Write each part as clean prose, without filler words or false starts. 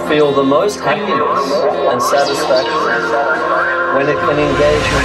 feel the most happiness and satisfaction when it can engage in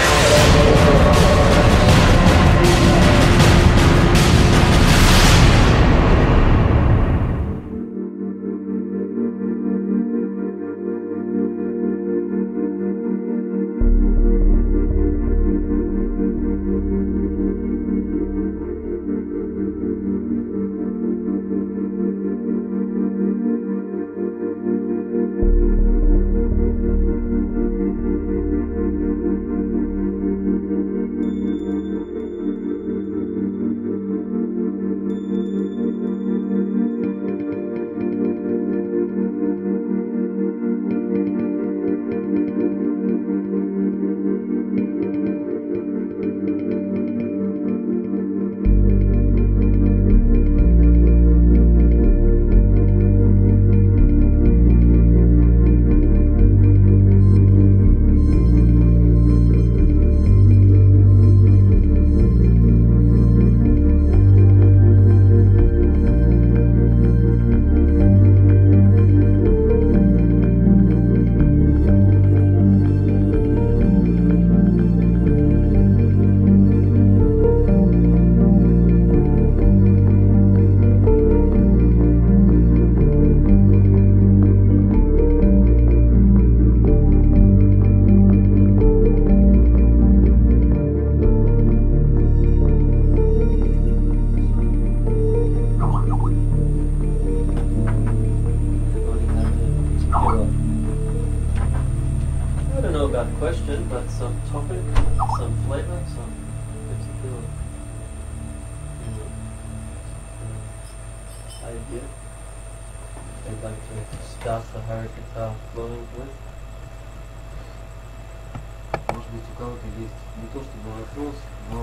Может быть, у кого-то есть не то чтобы вопрос, но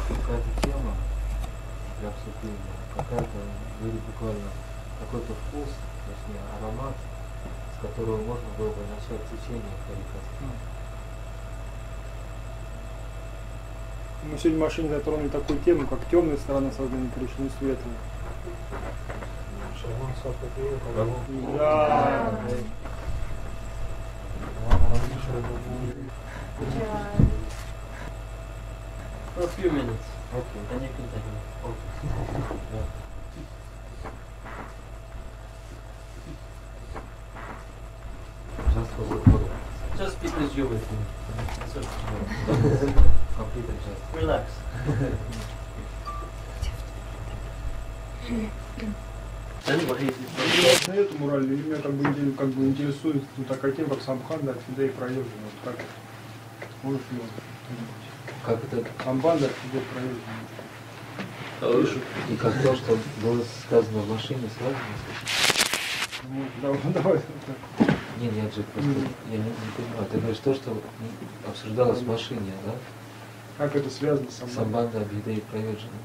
какая-то тема для обсуждения, какая-то, или буквально какой-то вкус, точнее аромат, с которого можно было бы начать течение харикатхи. Мы сегодня в машине затронули такую тему, как темная сторона сознания Кришны и светлая. Да. For a few minutes. Okay. Then you continue. Okay. Just for the photo. Just because you're with me. That's okay. Completely just. Relax. Then what do you do? На эту мораль, или меня как бы интересует такая тема, как самбханда, орхидея проявлена. Вот как можешь его Как это? самбханда, орхидея проявлена. И как то, что было сказано в машине, связано Ну, давай. Нет, нет, Джек, просто я не понимаю. Ты говоришь то, что обсуждалось в машине, да? Как это связано с самбхандой? Самбанда Абхидея Праyoджана.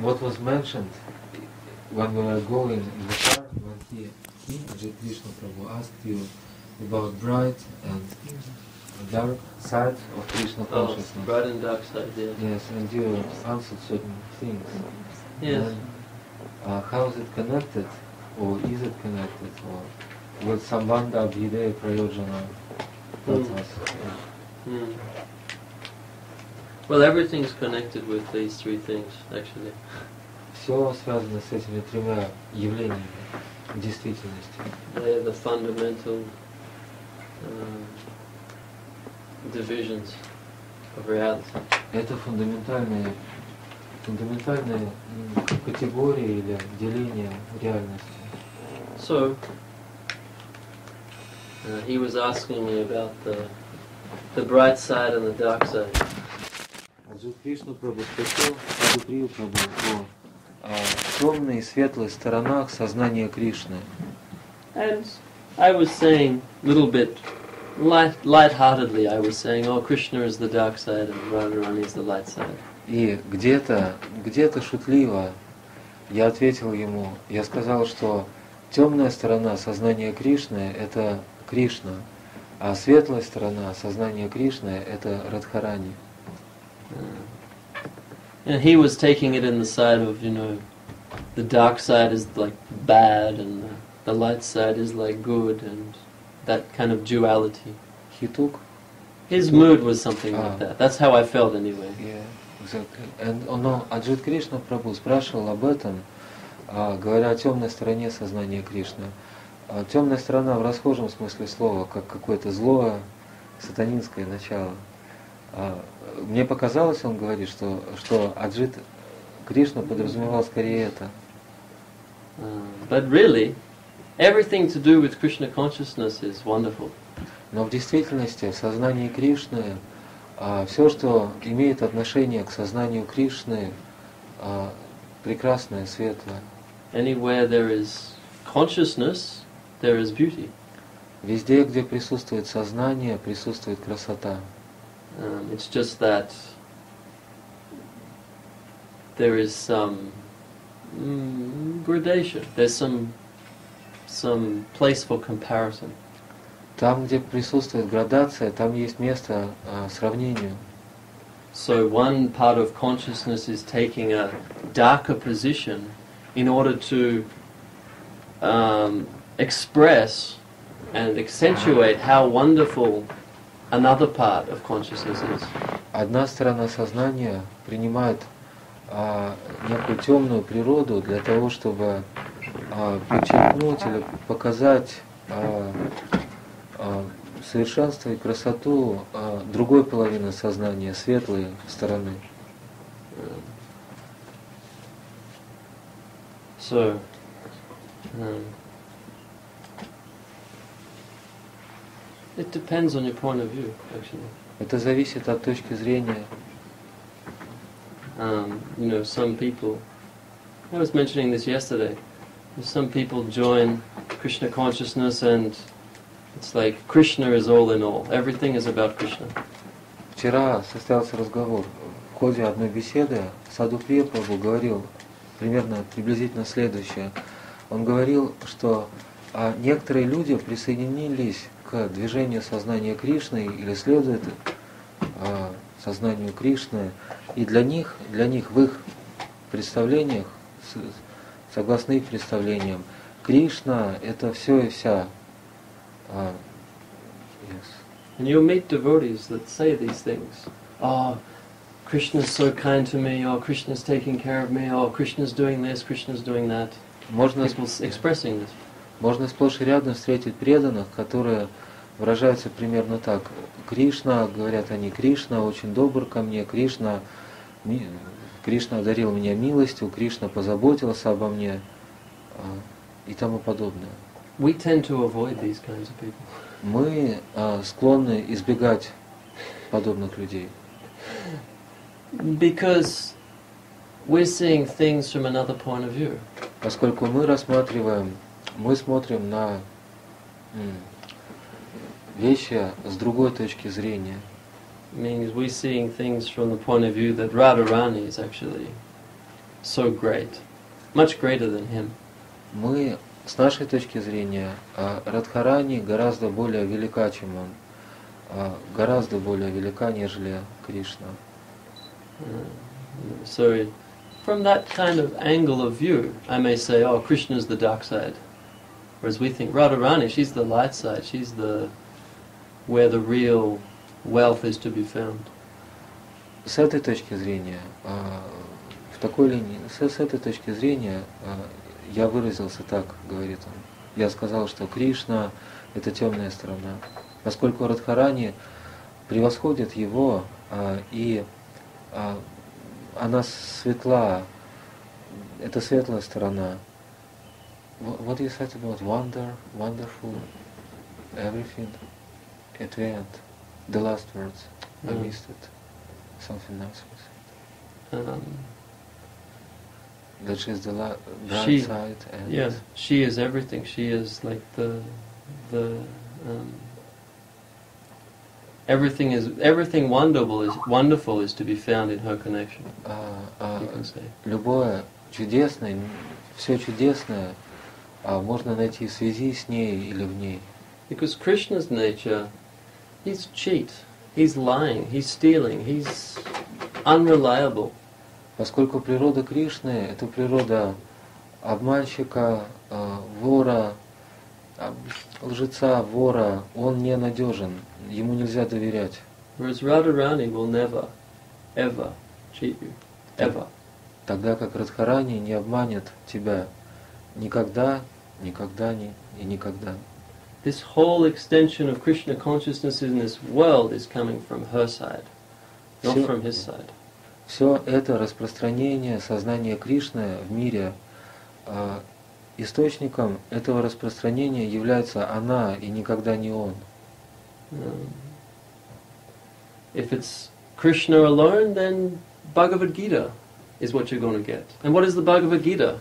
What was mentioned when we were going in the car, when he Krishna Prabhu asked you about bright and dark side of Krishna consciousness. Bright and dark side, yeah. Yes, and you answered certain things. Yes. And, how is it connected, or is it connected, or with Sambandha Abhidaya Prayojana? Well, everything's connected with these three things, actually. Все связано с этими тремя явлениями в действительности. They're the fundamental divisions of reality. Это фундаментальные категории или деления реальности. So, he was asking me about the bright side and the dark side. Аджит Кришна Прабху спросил Прией Прабху о темной и светлой сторонах сознания Кришны. And I was saying, a little bit light-heartedly, I was saying, oh, Krishna is the dark side and Radharani is the light side. И где-то шутливо я ответил ему, я сказал, что темная сторона сознания Кришны – это Кришна, а светлая сторона сознания Кришны – это Радхарани. And he was taking it in the side of, the dark side is like bad and the light side is like good, and that kind of duality. He took. His mood was something like that. That's how I felt anyway. Yeah, exactly. And Аджит Кришна Прабху спрашивал об этом, говоря о темной стороне сознания Кришны. Темная сторона в расхожем смысле слова, как какое-то злое, сатанинское начало. Мне показалось, он говорит, что Аджит Кришна подразумевал скорее это. But really, everything to do with Krishna consciousness is wonderful. Но в действительности в сознании Кришны все, что имеет отношение к сознанию Кришны, прекрасное, светлое. Anywhere there is consciousness, there is beauty. Везде, где присутствует сознание, присутствует красота. It's just that there is some gradation. There's some place for comparison. Там, где присутствует градация, там есть место сравнению. So one part of consciousness is taking a darker position in order to express and accentuate how wonderful another part of consciousness is. Одна сторона сознания принимает некую темную природу для того, чтобы подчеркнуть или показать совершенство и красоту другой половины сознания, светлой стороны. So, it depends on your point of view, actually. Это зависит от точки зрения. You know, some people, I was mentioning this yesterday, some people join Krishna consciousness and it's like Krishna is all in all. Everything is about Krishna. Вчера состоялся разговор. В ходе одной беседы Садху Прабху говорил приблизительно следующее. Он говорил, что некоторые люди присоединились к движению сознания Кришны или следуют сознанию Кришны, и для них в их представлениях, согласно их представлениям, Кришна это все и вся. Yes. And you'll meet devotees that say these things. Oh, Krishna's so kind to me, or Krishna's taking care of me, or Krishna's doing this, Krishna's doing that. People expressing this. Можно сплошь и рядом встретить преданных, которые выражаются примерно так. Кришна, говорят они, Кришна очень добр ко мне, Кришна одарил меня милостью, Кришна позаботился обо мне и тому подобное. We tend to avoid these kinds of people. Мы склонны избегать подобных людей. Because we're seeing things from another point of view. Поскольку мы смотрим на вещи с другой точки зрения. Means we're seeing things from the point of view that Radharani is actually so great, much greater than him. Мы с нашей точки зрения Радхарани гораздо более велика, чем он, гораздо более велика, нежели Кришна. So, from that kind of angle of view, I may say, oh, Krishna's the dark side. Whereas we think Radharani, she's the light side, she's where the real wealth is to be found. С этой точки зрения, в такой линии, с этой точки зрения, я выразился так, говорит он. Я сказал, что Кришна – это темная сторона. Поскольку Радхарани превосходит его, и она светла, это светлая сторона. What you said about wonderful, everything, at the end, the last words, I missed it. Something else was it. That she's the bright side. And yeah, she is everything. She is like the everything wonderful is to be found in her connection. You can say. Любое чудесное, все чудесное можно найти в связи с ней или в ней. Because Krishna's nature, he's cheat, he's lying, he's stealing, he's unreliable. Поскольку природа Кришны – это природа обманщика, вора, лжеца, вора, он ненадежен, ему нельзя доверять. Whereas Radharani will never, ever cheat you. Ever. Тогда как Радхарани не обманет тебя никогда, никогда и никогда. This whole extension of Krishna consciousness in this world is coming from her side, not from his side. Все это распространение сознания Кришны в мире, источником этого распространения является она и никогда не он. If it's Krishna alone, then Bhagavad Gita is what you're going to get. And what is the Bhagavad Gita?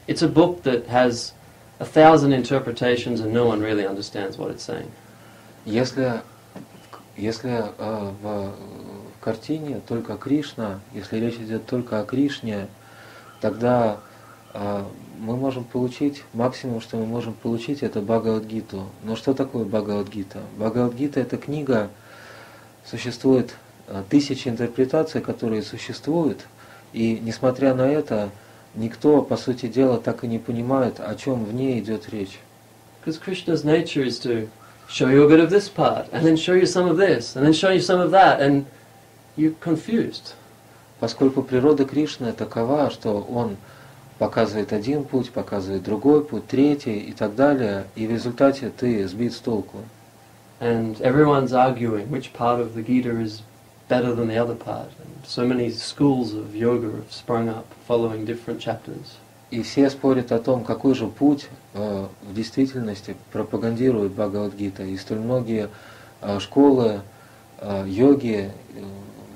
It's a book that has 1,000 interpretations and no one really understands what it's saying. Если в картине только Кришна, если речь идет только о Кришне, тогда мы можем получить, максимум, что мы можем получить, это Бхагавад-гиту. Но что такое Бхагавад-гита? Бхагавад-гита — это книга, существует 1000 интерпретаций, которые существуют, и несмотря на это, никто, по сути дела, так и не понимает, о чем в ней идет речь. Because Krishna's nature is to show you a bit of this part, and then show you some of this, and then show you some of that, and you're confused. Поскольку природа Кришны такова, что он показывает один путь, показывает другой путь, третий и так далее, и в результате ты сбит с толку. And everyone's arguing which part of the Gita is better than the other part. And so many schools of yoga have sprung up following different chapters. И все спорят о том, какой же путь в действительности пропагандирует Бхагавад-гита. И столь многие школы йоги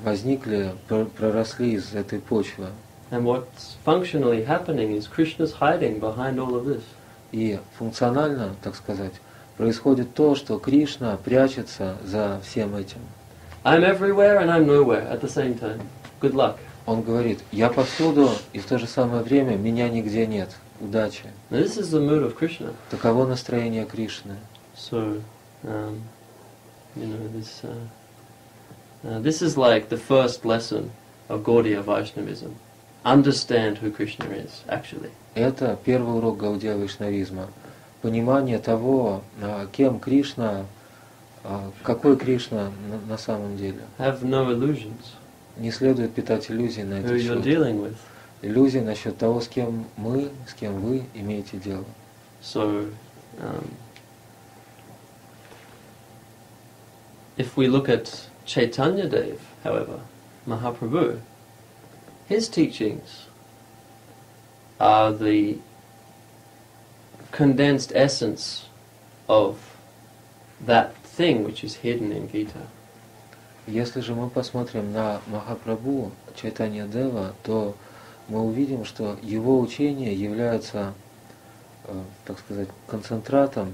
возникли, проросли из этой почвы. And what's functionally happening is Krishna's hiding behind all of this. И функционально, так сказать, происходит то, что Кришна прячется за всем этим. I'm everywhere and I'm nowhere at the same time. Good luck. Он говорит: я повсюду, и в то же самое время меня нигде нет. Удачи. Now this is the mood of Krishna. Таково настроение Кришны. So, this is like the first lesson of Gaudiya Vaishnavism. Understand who Krishna is, actually. Это первый урок Гаудия Вайшнавизма. Понимание того, кем Кришна, какой Кришна на самом деле. Have no illusions. Не следует питать иллюзий на Who этот you're счет. dealing with. Иллюзии насчет того, с кем мы, с кем вы имеете дело. So, if we look at Chaitanya Dev, however, Mahaprabhu, his teachings are the condensed essence of that thing which is hidden in Gita. Если же мы посмотрим на Махапрабху, Чайтанья Дева, то мы увидим, что его учение является, так сказать, концентратом,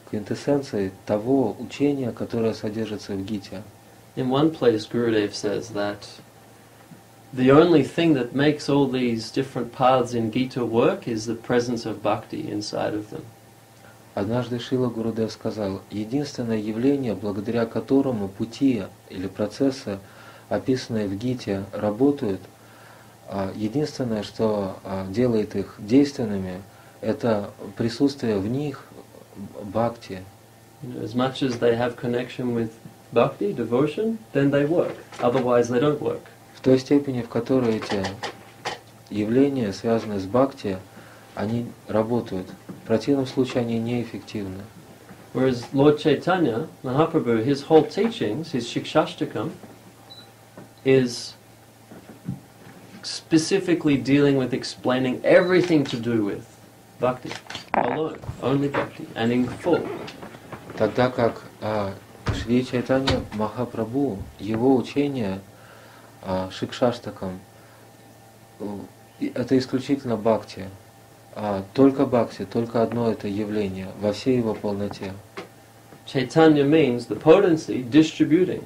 квинтэссенцией того учения, которое содержится в Гите. In one place, Gurudev says that the only thing that makes all these different paths in Gita work is the presence of bhakti inside of them. Однажды Шрила Гурудев сказал: единственное явление, благодаря которому пути или процессы, описанные в Гите, работают, единственное, что делает их действенными, это присутствие в них бхакти. As much as they have connection with bhakti, devotion, then they work. Otherwise they don't work. В той степени, в которой эти явления связаны с бхакти, они работают. В противном случае они неэффективны. Whereas Lord Chaitanya, Mahaprabhu, his whole teachings, his Shikshashtakam, is specifically dealing with explaining everything to do with bhakti, alone, only bhakti, and in full. Тогда как Шри Чайтанья Махапрабху, его учение Шикшаштакам, это исключительно бхакти. Только бхакти, только одно это явление во всей его полноте. Chaitanya means the potency distributing.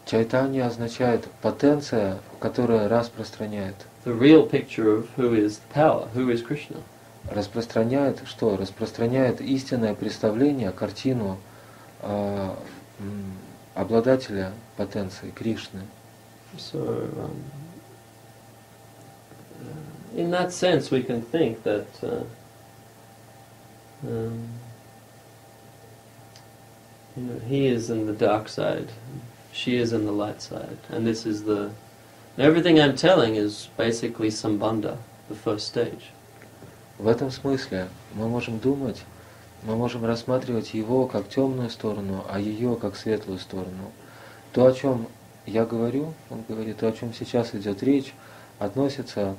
Чайтанья означает потенция, которая распространяет. The real picture of who is the power, who is Krishna. Распространяет что? Распространяет истинное представление, картину обладателя потенции, Кришны. So, in that sense, we can think that he is in the dark side, she is in the light side, and this is the... Everything I'm telling is basically sambandha, the first stage. В этом смысле мы можем думать, мы можем рассматривать его как темную сторону, а ее как светлую сторону. То, о чем я говорю, он говорит, то, о чем сейчас идет речь, относится,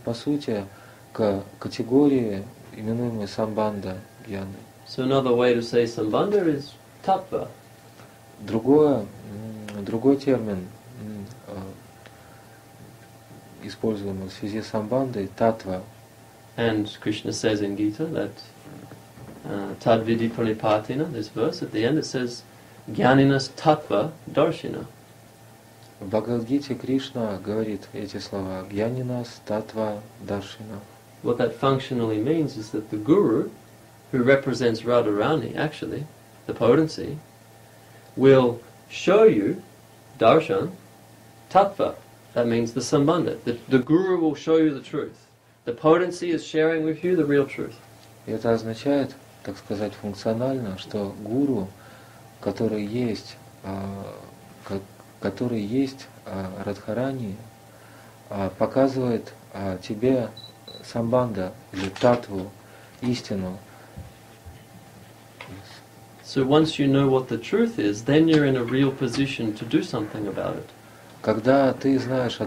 по сути, к категории, именуемой самбанда гьяны. So another way to say sambandha is tattva. Другой термин, используемый в связи с самбандой, татва. And Krishna says in Gita that Tadvidi Pranipatina, this verse, at the end it says Jnaninas Tattva Darshina. В Бхагавад-гите Кришна говорит эти слова Jnaninas Tattva Darshina. What that functionally means is that the Guru, who represents Radharani, actually, the potency, will show you darshan, tattva. That means the sambandha. The Guru will show you the truth. The potency is sharing with you the real truth. Это означает, так сказать, функционально, что гуру, который есть Радхарани, показывает тебе самбанда или татву, истину. So once you know what the truth is, then you're in a real position to do something about it. Когда ты знаешь,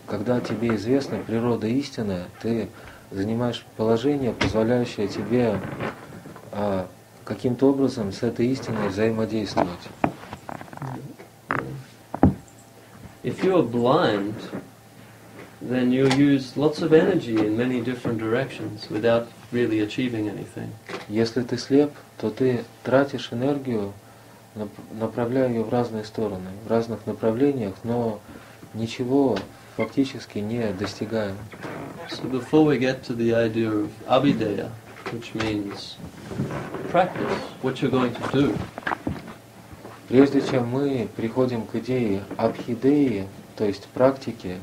когда тебе известна природа истины, ты занимаешь положение, позволяющее тебе каким-то образом с этой истиной взаимодействовать. If you are blind, then you'll use lots of energy in many different directions without really achieving anything. Если ты слеп, то ты тратишь энергию, направляя ее в разные стороны, в разных направлениях, но ничего фактически не достигаем. So before we get to the idea of abhideya, which means practice, what you're going to do, Прежде чем мы приходим к идее абхидеи, то есть практики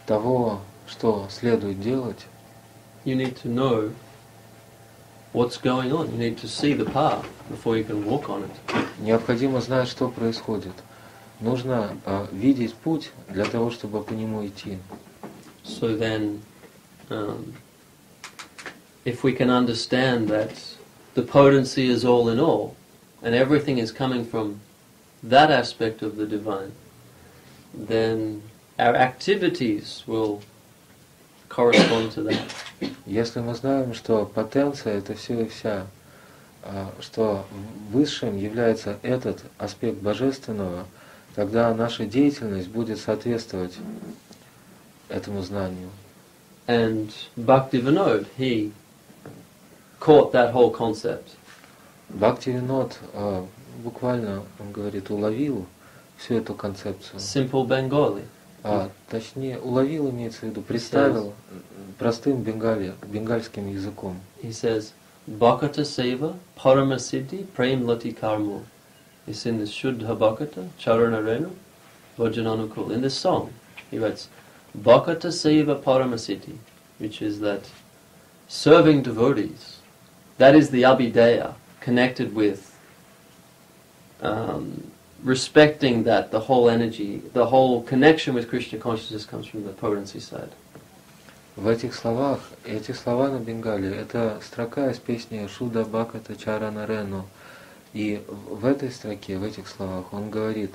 того, что следует делать, you need to know what's going on. You need to see the path before you can walk on it. необходимо знать, что происходит. Нужно видеть путь для того, чтобы по нему идти. So then, if we can understand that the potency is all in all, and everything is coming from that aspect of the divine, then our activities will correspond to that. Если мы знаем, что потенция — это все и вся, что высшим является этот аспект божественного, тогда наша деятельность будет соответствовать этому знанию. And Bhaktivinoda, he caught that whole concept. Бхактивинод буквально, он говорит, уловил всю эту концепцию. Simple Bengali. Точнее, уловил, имеется в виду, представил простым бенгальским языком. He says, Bhakata Seva Paramasiddhi Prem Lati Karmo. It's in the Shuddha Bhakata Charanarenu Vajananukul. In this song, he writes, Bhakata Seva Paramasiddhi, which is that serving devotees, that is the abhideya, connected with respecting that the whole energy, the whole connection with Krishna consciousness comes from the potency side. В этих словах, эти слова на бенгале, это строка из песни Шуда Бхаката Чарана Рену. И в этой строке, в этих словах он говорит,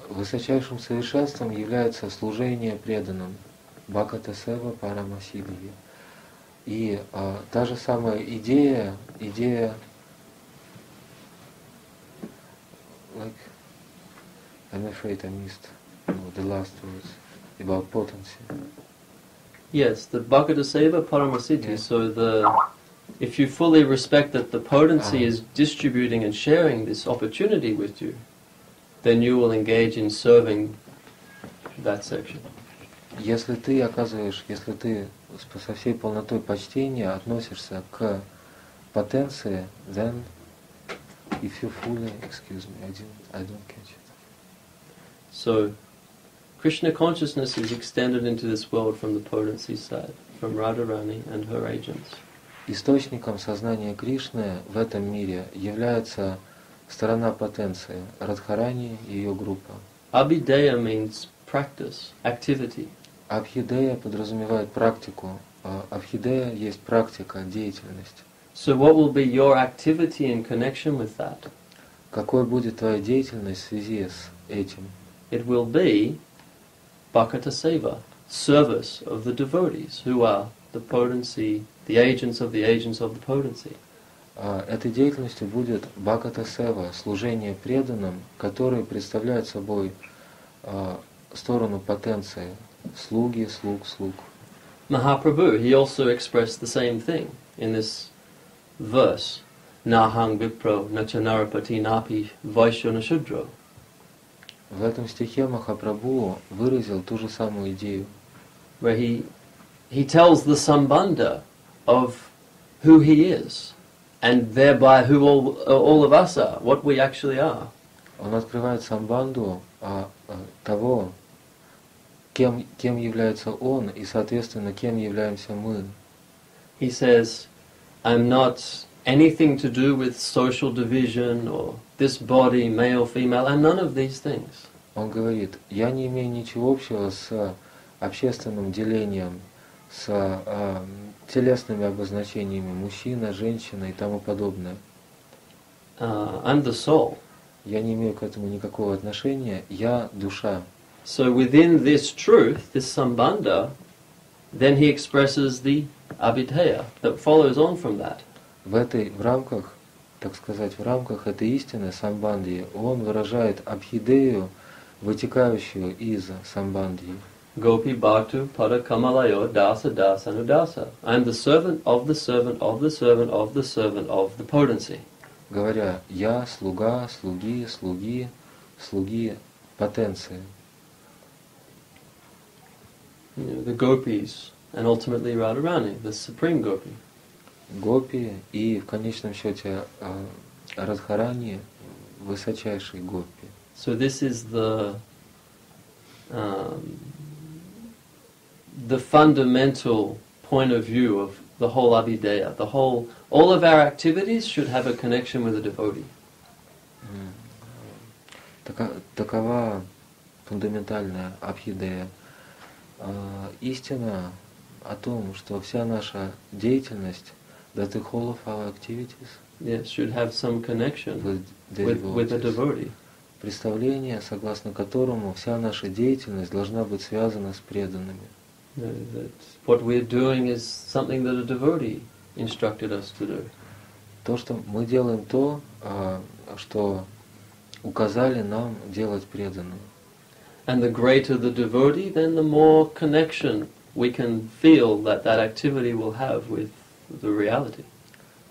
высочайшим совершенством является служение преданным. Бхаката Сева Парамасидхи. И та же самая идея, like, I'm afraid I missed the last words about potency. Yes, the Bhakata Seva Paramasiddhi. Yeah. So if you fully respect that the potency is distributing and sharing this opportunity with you, then you will engage in serving that section. Если ты со всей полнотой почтения относишься к потенции, then if you fully, excuse me, I don't catch it. So, Krishna consciousness is extended into this world from the potency side, from Radharani and her agents. Источником сознания Кришны в этом мире является сторона потенции, Радхарани и ее группа. Abhideya means practice, activity. Абхидея подразумевает практику. Абхидея есть практика, деятельность. So what will be your activity in connection with that? Какой будет твоя деятельность в связи с этим? It will be Bhakata Seva, service of the devotees, who are the potency, the agents of the potency. Этой деятельностью будет Бхаката Сева, служение преданным, которые представляют собой сторону потенции, слуги, слуг. Mahaprabhu, he also expressed the same thing in this verse, Nahang Vipro Nachanarapati Napi Vaishyana Shudro. В этом стихе Махапрабху выразил ту же самую идею, where he tells the Sambandha of who he is, and thereby who all of us are, what we actually are. Он открывает самбанду того, кем является он, и, соответственно, кем являемся мы. He says, I'm not anything to do with social division or this body, male, female, and none of these things. Он говорит, я не имею ничего общего с общественным делением, с телесными обозначениями мужчина, женщина и тому подобное. I'm the soul. Я не имею к этому никакого отношения, я душа. So within this truth, this sambandha, then he expresses the abhidheya that follows on from that. В рамках, так сказать, в рамках этой истины самбанди, он выражает абхидею, вытекающую из самбанди. Gopi Bhaktu Pada Kamalayo Dasa Dasa Anudasa. I am the servant of the servant of the servant of the servant of the potency. Говоря, я слуга, слуги потенции. The gopis and ultimately Radharani, the supreme gopi. Гопи и в конечном счете Радхарани, высочайший гопи. So this is the fundamental point of view of the whole Abhideya. All of our activities should have a connection with a devotee. Такова фундаментальная абхидея. Истина о том, что вся наша деятельность, that the whole of our activities, yes, should have some connection with a devotee. Представление, согласно которому вся наша деятельность должна быть связана с преданными. That what we're doing is something that a devotee instructed us to do. То, что мы делаем то, что указали нам делать преданным. And the greater the devotee, then the more connection we can feel that activity will have with the reality.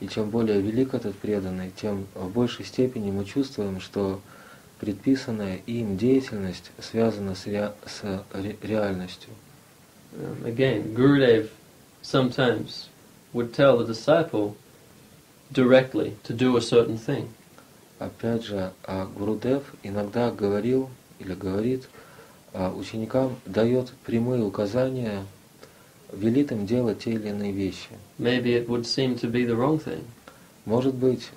И чем более велик этот преданный, тем в большей степени мы чувствуем, что предписанная им деятельность связана с реальностью. Again, Gurudev sometimes would tell the disciple directly to do a certain thing. Опять же, Гурудев иногда говорил или говорит ученикам, дает прямые указания, велит им делать те или иные вещи. Maybe it would seem to be the wrong thing. Может быть,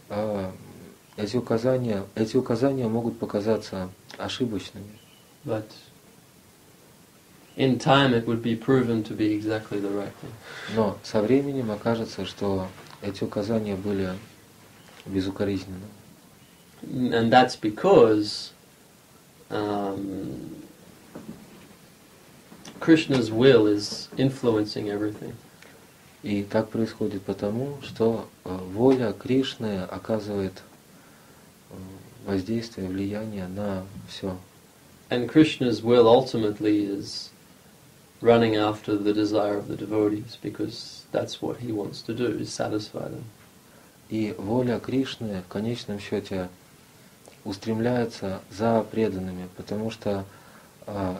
эти указания могут показаться ошибочными. But in time it would be proven to be exactly the right thing. Но со временем окажется, что эти указания были безукоризненны. And that's because Krishna's will is influencing everything. И так происходит потому, что воля Кришны оказывает воздействие, влияние на все. And Krishna's will ultimately is running after the desire of the devotees, because that's what he wants to do, is satisfy them. И воля Кришны в конечном счете устремляется за преданными, потому что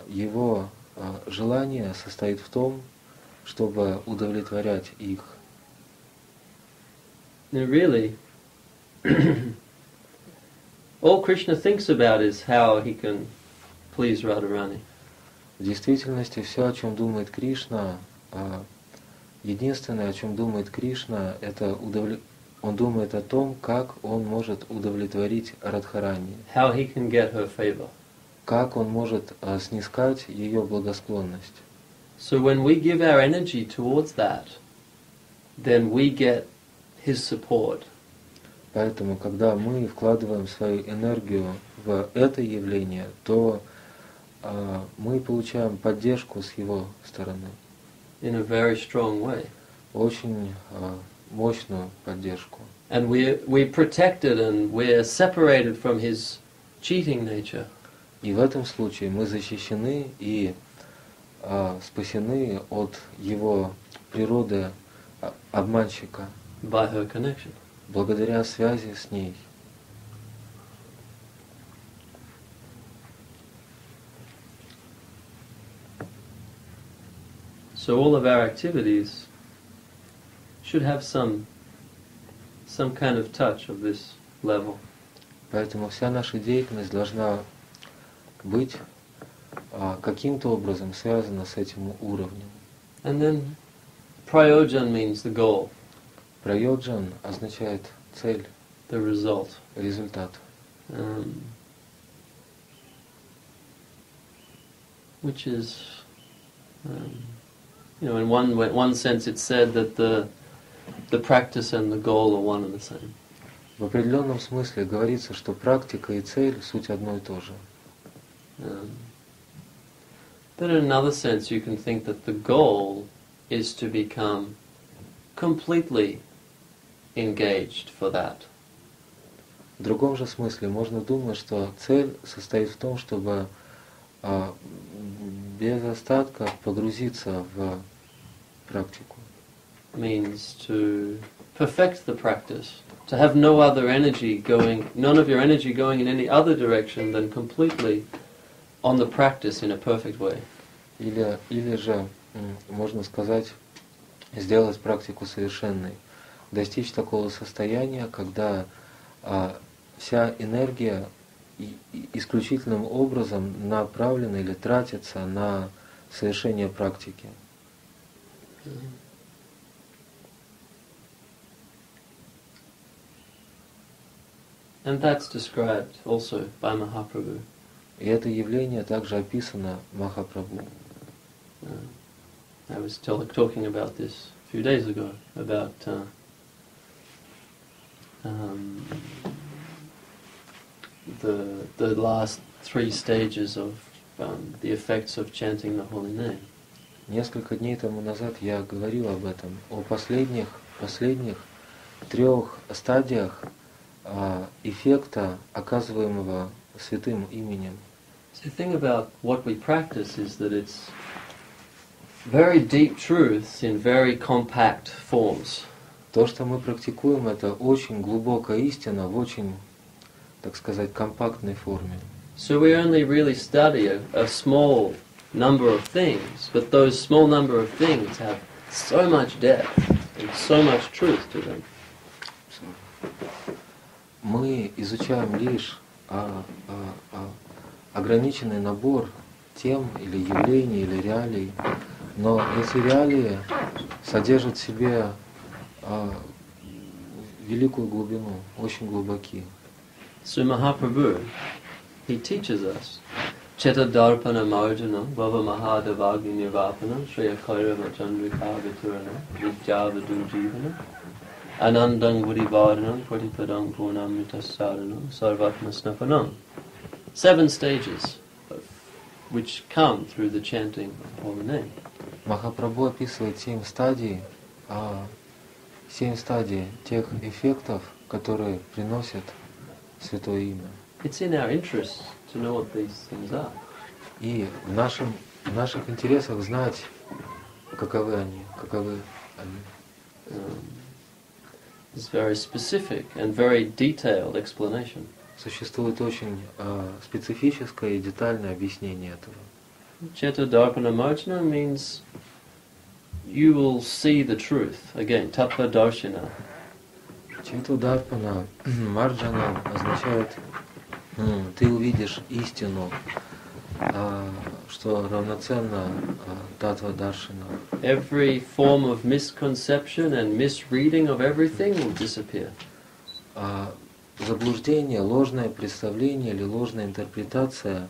его желание состоит в том, чтобы удовлетворять их. Now really, all Krishna thinks about is how he can please Radharani. В действительности все, о чем думает Кришна, Единственное, о чем думает Кришна, это он думает о том, как он может удовлетворить Радхарани, how he can get her favor. как он может снискать ее благосклонность. So when we give our energy towards that, then we get his support. Поэтому, когда мы вкладываем свою энергию в это явление, то мы получаем поддержку с его стороны. In a very strong way. Очень мощную поддержку. And we're protected and we're separated from his cheating nature. И в этом случае мы защищены и спасены от его природы обманщика. By her connection. Благодаря связи с ней. So all of our activities should have some kind of touch of this level. Поэтому вся наша деятельность должна быть каким-то образом связана с этим уровнем. And then prayojan means the goal. Прайоджан означает цель, the result. результат. Which is, in one sense it's said that the practice and the goal are one and the same. В определенном смысле говорится, что практика и цель суть одно и то же. But in another sense you can think that the goal is to become completely engaged for that. В другом же смысле можно думать, что цель состоит в том, чтобы без остатка погрузиться в практику. Means to perfect the practice, to have no other energy going, none of your energy going in any other direction than completely on the practice in a perfect way. Или же, можно сказать, сделать практику совершенной, достичь такого состояния, когда вся энергия исключительным образом направлена или тратится на совершение практики. And that's described also by Mahaprabhu. И это явление также описано Махапрабху. I was talking about this a few days ago, about the last three stages of the effects of chanting the holy name. Несколько дней тому назад я говорил об этом, о последних трех стадиях эффекта, оказываемого святым именем. So the thing about what we practice is that it's very deep truths in very compact forms. То, что мы практикуем, это очень глубокая истина в очень, так сказать, компактной форме. So we only really study a small number of things, but those small number of things have so much depth and so much truth to them. Мы изучаем лишь ограниченный набор тем или явлений, или реалий, но эти реалии содержат в себе великую глубину, очень глубоки. So Mahaprabhu, he teaches us Chetadarpana Marjana Bhava Mahadavagni Nirvapana Shreya Kairava Chandrika Viturana Vidyavadu Jivana Anandang Buddhivadhanam Padipadang Purnamrita Sadhanam Sarvatma Snapanam. 7 stages which come through the chanting of holy name. Махапрабху описывает 7 стадий тех эффектов, которые приносят святое имя. It's in our interest to know what these things are. И в наших интересах знать, каковы они. It's very specific and very detailed explanation. Существует очень специфическое и детальное объяснение этого. Chetadarpana Marjana means you will see the truth. Again, tattva darshana. Четударпана Марджана означает ты увидишь истину. что равноценно татва даршана. Every form of misconception and misreading of everything will disappear. Заблуждение, ложное представление или ложная интерпретация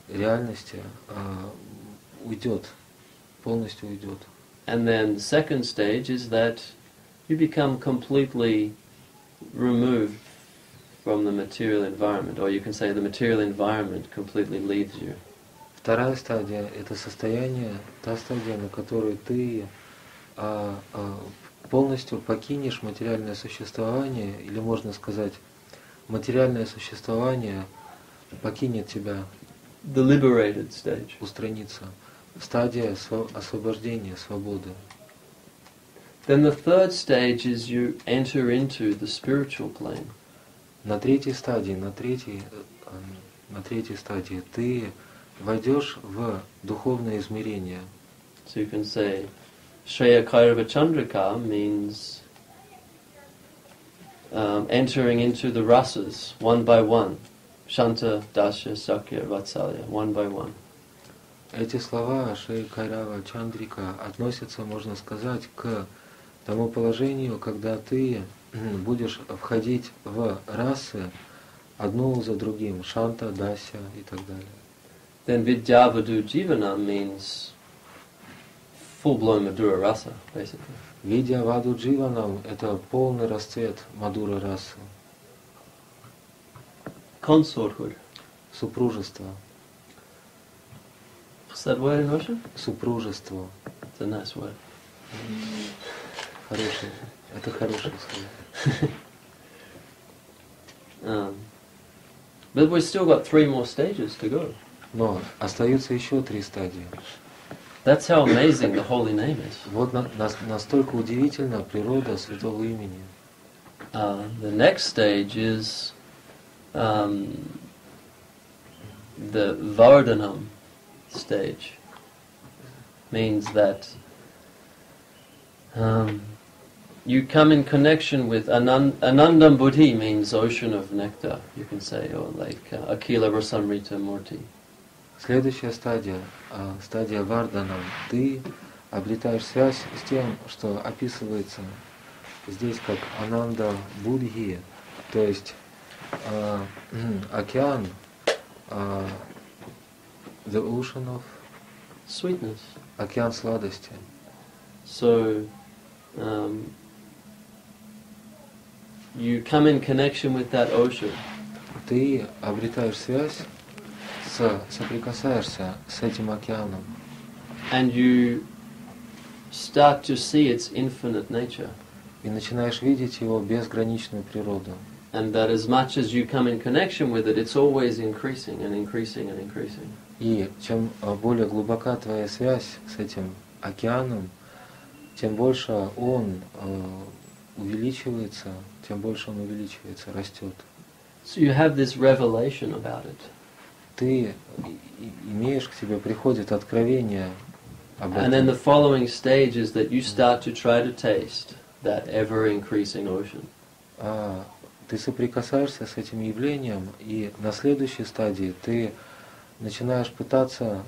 реальности уйдет, полностью уйдет. And then the second stage is that you become completely removed from the material environment, or you can say the material environment completely leaves you. Вторая стадия – это состояние, та стадия, на которой ты полностью покинешь материальное существование, или можно сказать, материальное существование покинет тебя. The liberated stage. Устранится. Стадия освобождения, свободы. Then the third stage is you enter into the spiritual plane. На третьей стадии ты войдешь в духовное измерение. So you can say, Shreya Kairava Chandrika means entering into the rasas one by one. Shanta, Dasya, Sakya, Vatsalya, one by one. Эти слова Шрея Кайрава Чандрика относятся, можно сказать, к тому положению, когда ты будешь входить в расы одну за другим, Шанта, Дася и так далее. Then Vidyavadu Jivana means full-blown Madhura Rasa, basically. Видя Ваду Дживанам – это полный расцвет Мадура расы. Consorthood. Супружество. What's that word in Russian? Супружество. It's a nice word. Хорошее. Это хорошее слово. But we've still got 3 more stages to go. Но остаются еще 3 стадии. That's how amazing the holy name is. Вот настолько удивительна природа святого имени. The next stage is the Vardhanam stage. Means that you come in connection with Anandam Buddhi means ocean of nectar, you can say, or like Akila Rasamrita Murti. Следующая стадия, стадия Вардхана. Ты обретаешь связь с тем, что описывается здесь как Ананда Будхи, то есть океан, the ocean of sweetness, океан сладости. So you come in connection with that ocean. Ты обретаешь связь, соприкасаешься с этим океаном. And you start to see its infinite nature. И начинаешь видеть его безграничную природу. And that as much as you come in connection with it, it's always increasing and increasing and increasing. И чем более глубока твоя связь с этим океаном, тем больше он увеличивается, растет. So you have this revelation about it. Ты имеешь к тебе, приходит откровение об этом. And then the following stage is that you start to try to taste that ever-increasing ocean. Ты соприкасаешься с этим явлением, и на следующей стадии ты начинаешь пытаться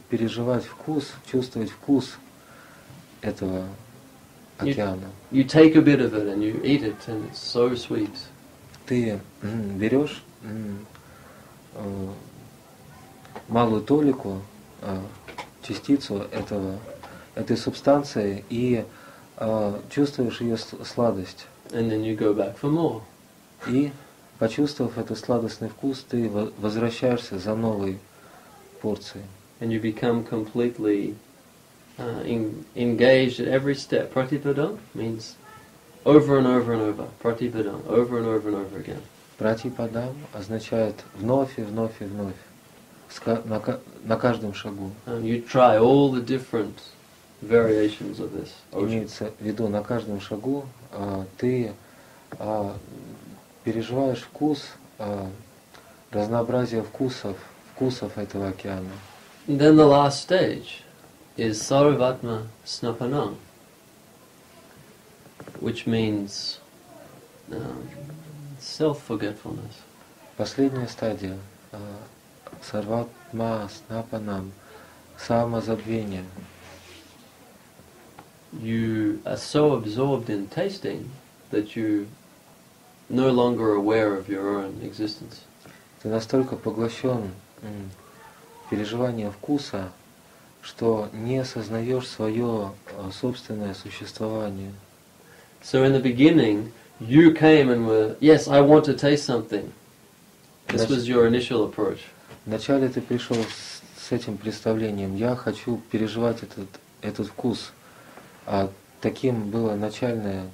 переживать вкус, чувствовать вкус этого океана. You take a bit of it and you eat it, and it's so sweet. Ты берешь малую толику, частицу этой субстанции и чувствуешь ее сладость. And then you go back for more. И, почувствовав этот сладостный вкус, ты возвращаешься за новой порцией. And you become completely engaged at every step. Pratipadam means over and over and over. Pratipadam, over and over and over again. Пратипадам означает вновь и вновь и вновь, на каждом шагу. You try all the different variations of this ocean. Имеется в виду, на каждом шагу ты переживаешь вкус, разнообразие вкусов этого океана. And then the last stage is Sarvatma Snapanam, which means self-forgetfulness. Последняя стадия сарватма снапанам, самозабвение. You are so absorbed in tasting that you no longer aware of your own existence. Ты настолько поглощен переживанием вкуса, что не осознаешь свое собственное существование. So in the beginning, you came and were, yes, I want to taste something. This was your initial approach. Вначале ты пришел с этим представлением, я хочу переживать этот вкус. А таким было начальное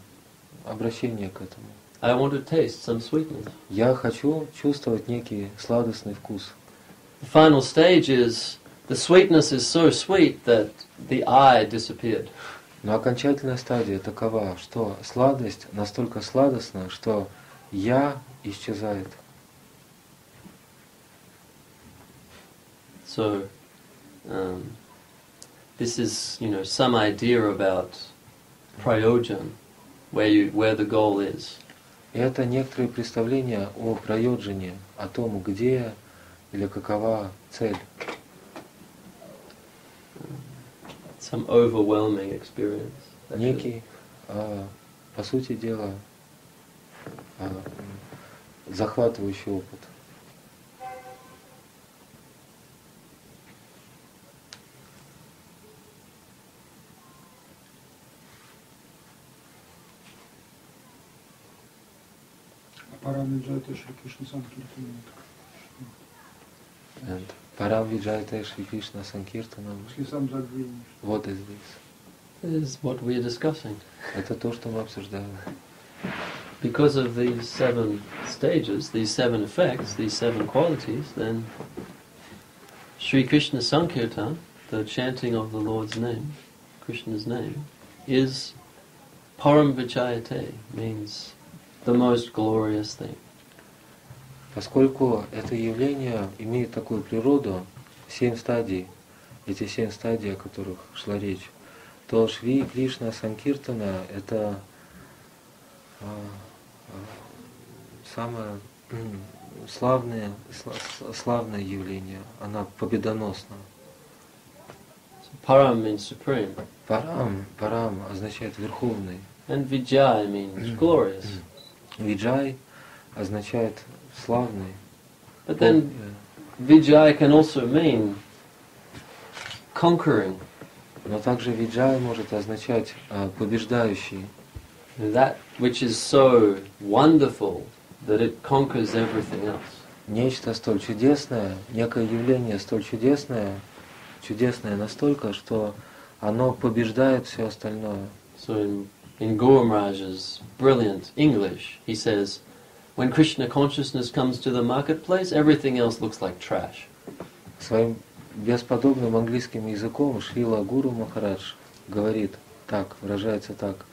обращение к этому. I want to taste some sweetness. Я хочу чувствовать некий сладостный вкус. The final stage is the sweetness is so sweet that the I disappeared. Но окончательная стадия такова, что сладость настолько сладостна, что я исчезает. So this is, some idea about prayojan, where the goal is. И это некоторые представления о прайоджане, о том, где или какова цель. Some overwhelming experience. Некий, по сути дела, захватывающий опыт. Парамвиджайта Шри Кришна Санкиртанам. And Paramvijayate Shri Krishna Sankirtanam. Если сам забвение. What is this? This is what we are discussing. Это то, что мы обсуждаем. Because of these 7 stages, these 7 effects, these 7 qualities, then Shri Krishna Sankirtan, the chanting of the Lord's name, Krishna's name, is Param Vichayate, means the most glorious thing. Поскольку это явление имеет такую природу, 7 стадий, эти 7 стадий, о которых шла речь, то Шри Кришна Санкиртана — это самое славное явление, она победоносна. Param means supreme. Парам означает верховный. And Vijay means glorious. Виджай означает славный. But then Vijay can also mean conquering. Но также виджай может означать побеждающий. That which is so wonderful that it conquers everything else. Нечто столь чудесное, некое явление столь чудесное настолько, что оно побеждает все остальное. So in Guru Maharaj's brilliant English, he says, when Krishna consciousness comes to the marketplace, everything else looks like trash. Своим бесподобным английским языком Шрила Гуру Махарадж говорит так, выражается так.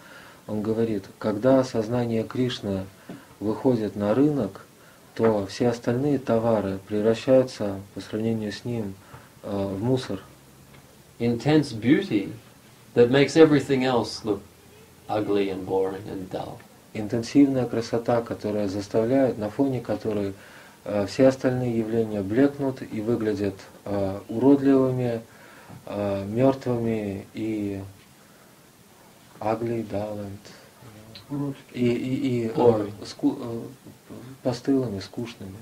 Он говорит, когда сознание Кришны выходит на рынок, то все остальные товары превращаются по сравнению с ним в мусор. Intense beauty that makes everything else look ugly and boring and dull. Интенсивная красота, которая заставляет, на фоне которой все остальные явления блекнут и выглядят уродливыми, мертвыми и ugly, dull и постылыми, скучными.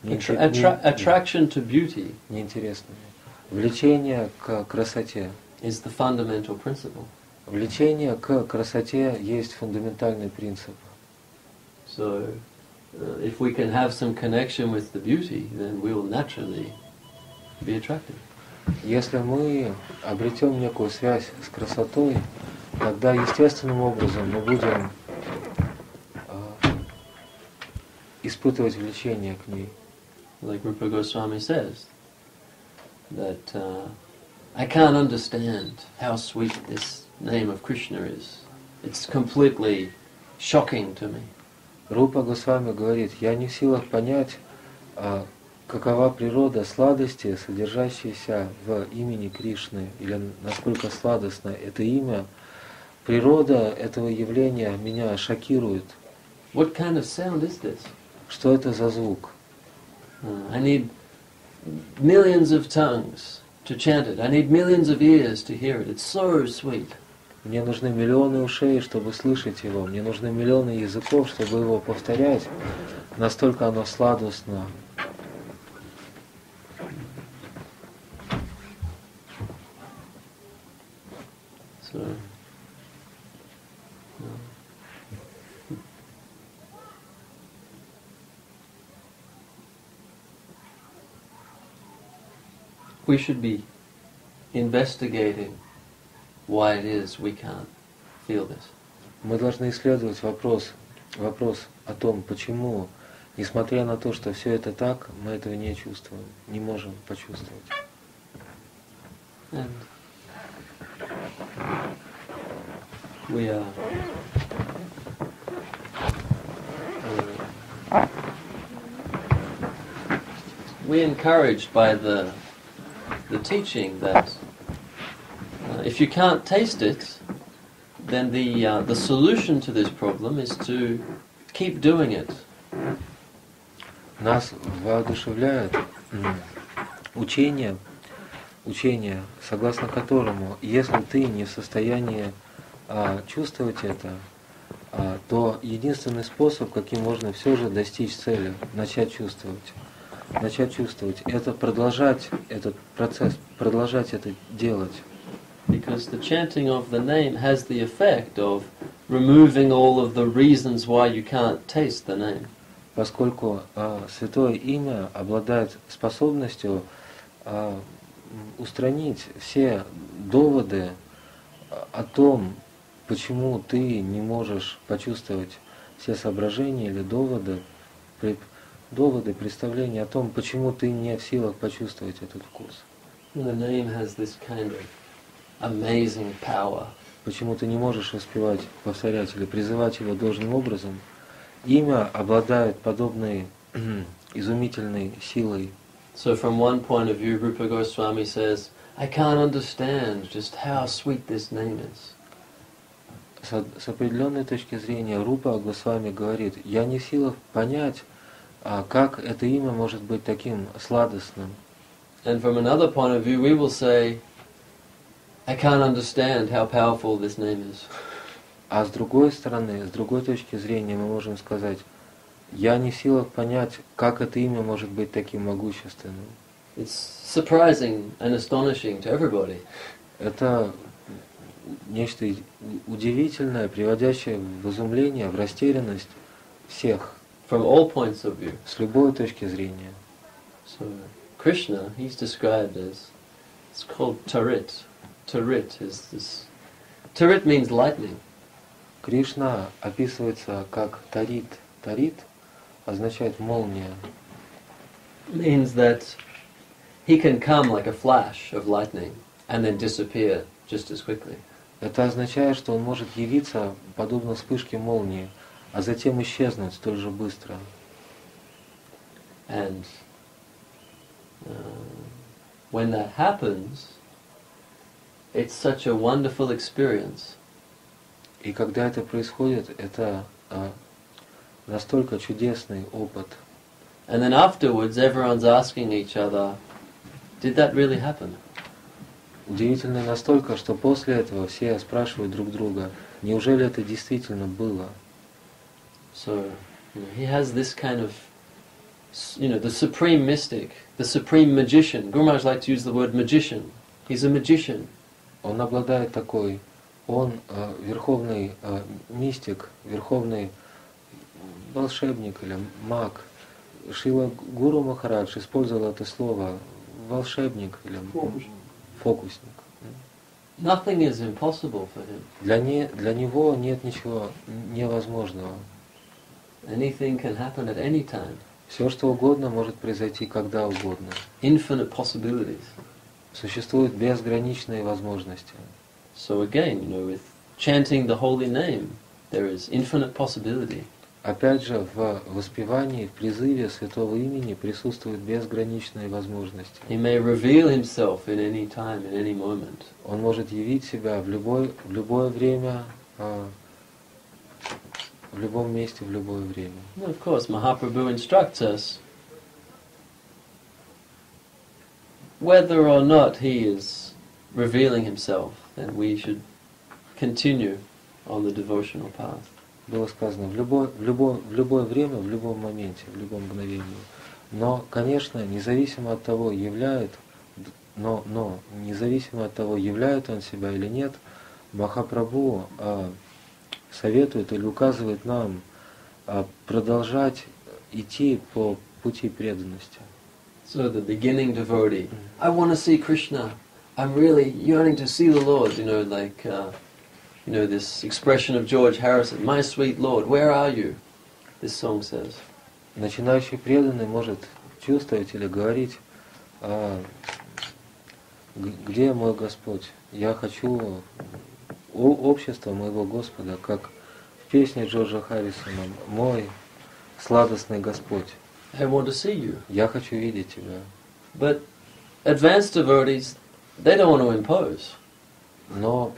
Attraction to beauty неинтересными. Влечение к красоте. Is the fundamental principle. Влечение к красоте есть фундаментальный принцип. So, if we can have some connection with the beauty, then we will naturally be attracted. Если мы обретем некую связь с красотой, тогда естественным образом мы будем испытывать влечение к ней. Like Rupa Goswami says, that I can't understand how sweet this name of Krishna is. It's completely shocking to me. Рупа Госвами говорит, я не в силах понять, какова природа сладости, содержащейся в имени Кришны, или насколько сладостно это имя. Природа этого явления меня шокирует. what kind of sound is this? Что это за звук? I need millions of tongues to chant it. I need millions of ears to hear it. It's so sweet. Мне нужны миллионы ушей, чтобы слышать его. Мне нужны миллионы языков, чтобы его повторять. Настолько оно сладостно. So, we should be investigating why it is we can't feel this. Мы должны исследовать вопрос о том, почему, несмотря на то, что все это так, мы этого не чувствуем, не можем почувствовать. And we're encouraged by the teaching that if you can't taste it, then the solution to this problem is to keep doing it. Нас воодушевляет учение, согласно которому, если ты не в состоянии чувствовать это, то единственный способ, каким можно все же достичь цели, начать чувствовать, это продолжать этот процесс, продолжать это делать. Because the chanting of the name has the effect of removing all of the reasons why you can't taste the name. Поскольку святое имя обладает способностью устранить все доводы о том, почему ты не можешь почувствовать, все соображения или доводы, представления о том, почему ты не в силах почувствовать этот вкус. The name has this kind of amazing power. Почему ты не можешь успевать повторять или призывать его должным образом. Имя обладает подобной изумительной силой. So from one point of view, Rupa Goswami says, I can't understand just how sweet this name is. С определенной точки зрения Рупа Госвами говорит, я не в силах понять, как это имя может быть таким сладостным. And from another point of view, we will say, I can't understand how powerful this name is. А с другой стороны, с другой точки зрения мы можем сказать, я не в силах понять, как это имя может быть таким могущественным. It's surprising and astonishing to everybody. Это нечто удивительное, приводящее в изумление, в растерянность всех. From all points of view. С любой точки зрения. So Krishna, he's described as, it's called Tarit. Tarit is this. Tarit means lightning. Кришна описывается как тарит. Тарит означает молния. Means that he can come like a flash of lightning and then disappear just as quickly. Это означает, что он может явиться подобно вспышке молнии, а затем исчезнуть столь же быстро. And when that happens, it's such a wonderful experience. И когда это происходит, это настолько чудесный опыт. And then afterwards, everyone's asking each other, did that really happen? Удивительно настолько, что после этого все спрашивают друг друга, неужели это действительно было? So, he has this kind of, the supreme mystic, the supreme magician. Guru Maharaj likes to use the word magician. He's a magician. Он обладает он верховный мистик, верховный волшебник или маг. Шрила Гуру Махарадж использовал это слово волшебник или фокусник. Nothing is impossible for him. Для него нет ничего невозможного. Anything can happen at any time. Все, что угодно, может произойти когда угодно. Infinite possibilities. Существуют безграничные возможности. So again, with chanting the holy name, there is infinite possibility. Опять же, в воспевании, в призыве святого имени присутствуют безграничные возможности. He may reveal himself in any time, in any moment. Он может явить себя в любое время, в любом месте, в любое время. And of course, Mahaprabhu instructs us whether or not he is revealing himself, then we should continue on the devotional path. Было сказано в любое время, в любом моменте, в любом мгновении. Но, конечно, независимо от того, являет он себя или нет, Махапрабху советует или указывает нам продолжать идти по пути преданности. So the beginning devotee, I want to see Krishna. I'm really yearning to see the Lord. This expression of George Harrison, "My sweet Lord, where are you?" This song says. Начинающий преданный может чувствовать или говорить, где мой Господь? Я хочу общества моего Господа, как в песне Джорджа Харрисона, мой сладостный Господь. I want to see you. Я хочу видеть тебя. But advanced devotees, they don't want to impose. Но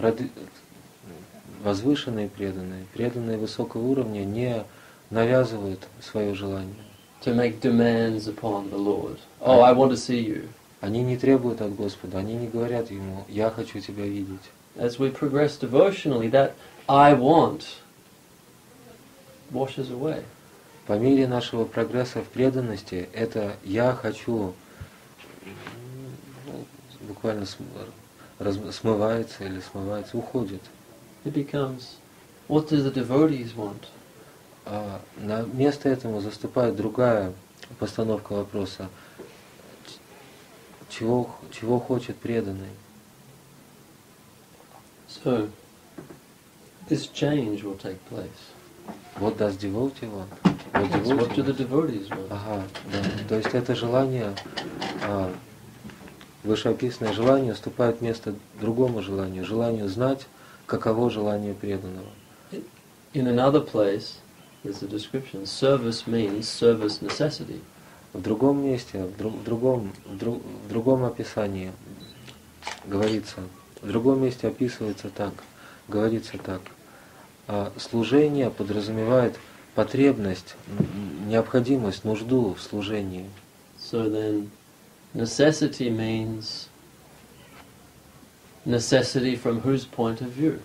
возвышенные преданные высокого уровня не навязывают свое желание. To make demands upon the Lord. Oh, I want to see you. Они не требуют от Господа, они не говорят Ему, я хочу тебя видеть. As we progress devotionally, that I want washes away. По мере нашего прогресса в преданности, это «я хочу» буквально смывается, уходит. It becomes, what do the devotees want? На место этому заступает другая постановка вопроса. Чего хочет преданный? So, this change will take place. What does devotee want? What do the devotees want? Ага, да. То есть это желание, вышеописанное желание уступает место другому желанию знать, каково желание преданного. In another place, there's a description. Service means service necessity. В другом месте, в другом описании говорится, в другом месте описывается так, говорится так. Служение подразумевает потребность, необходимость, нужду в служении. So then, necessity means necessity from whose point of view?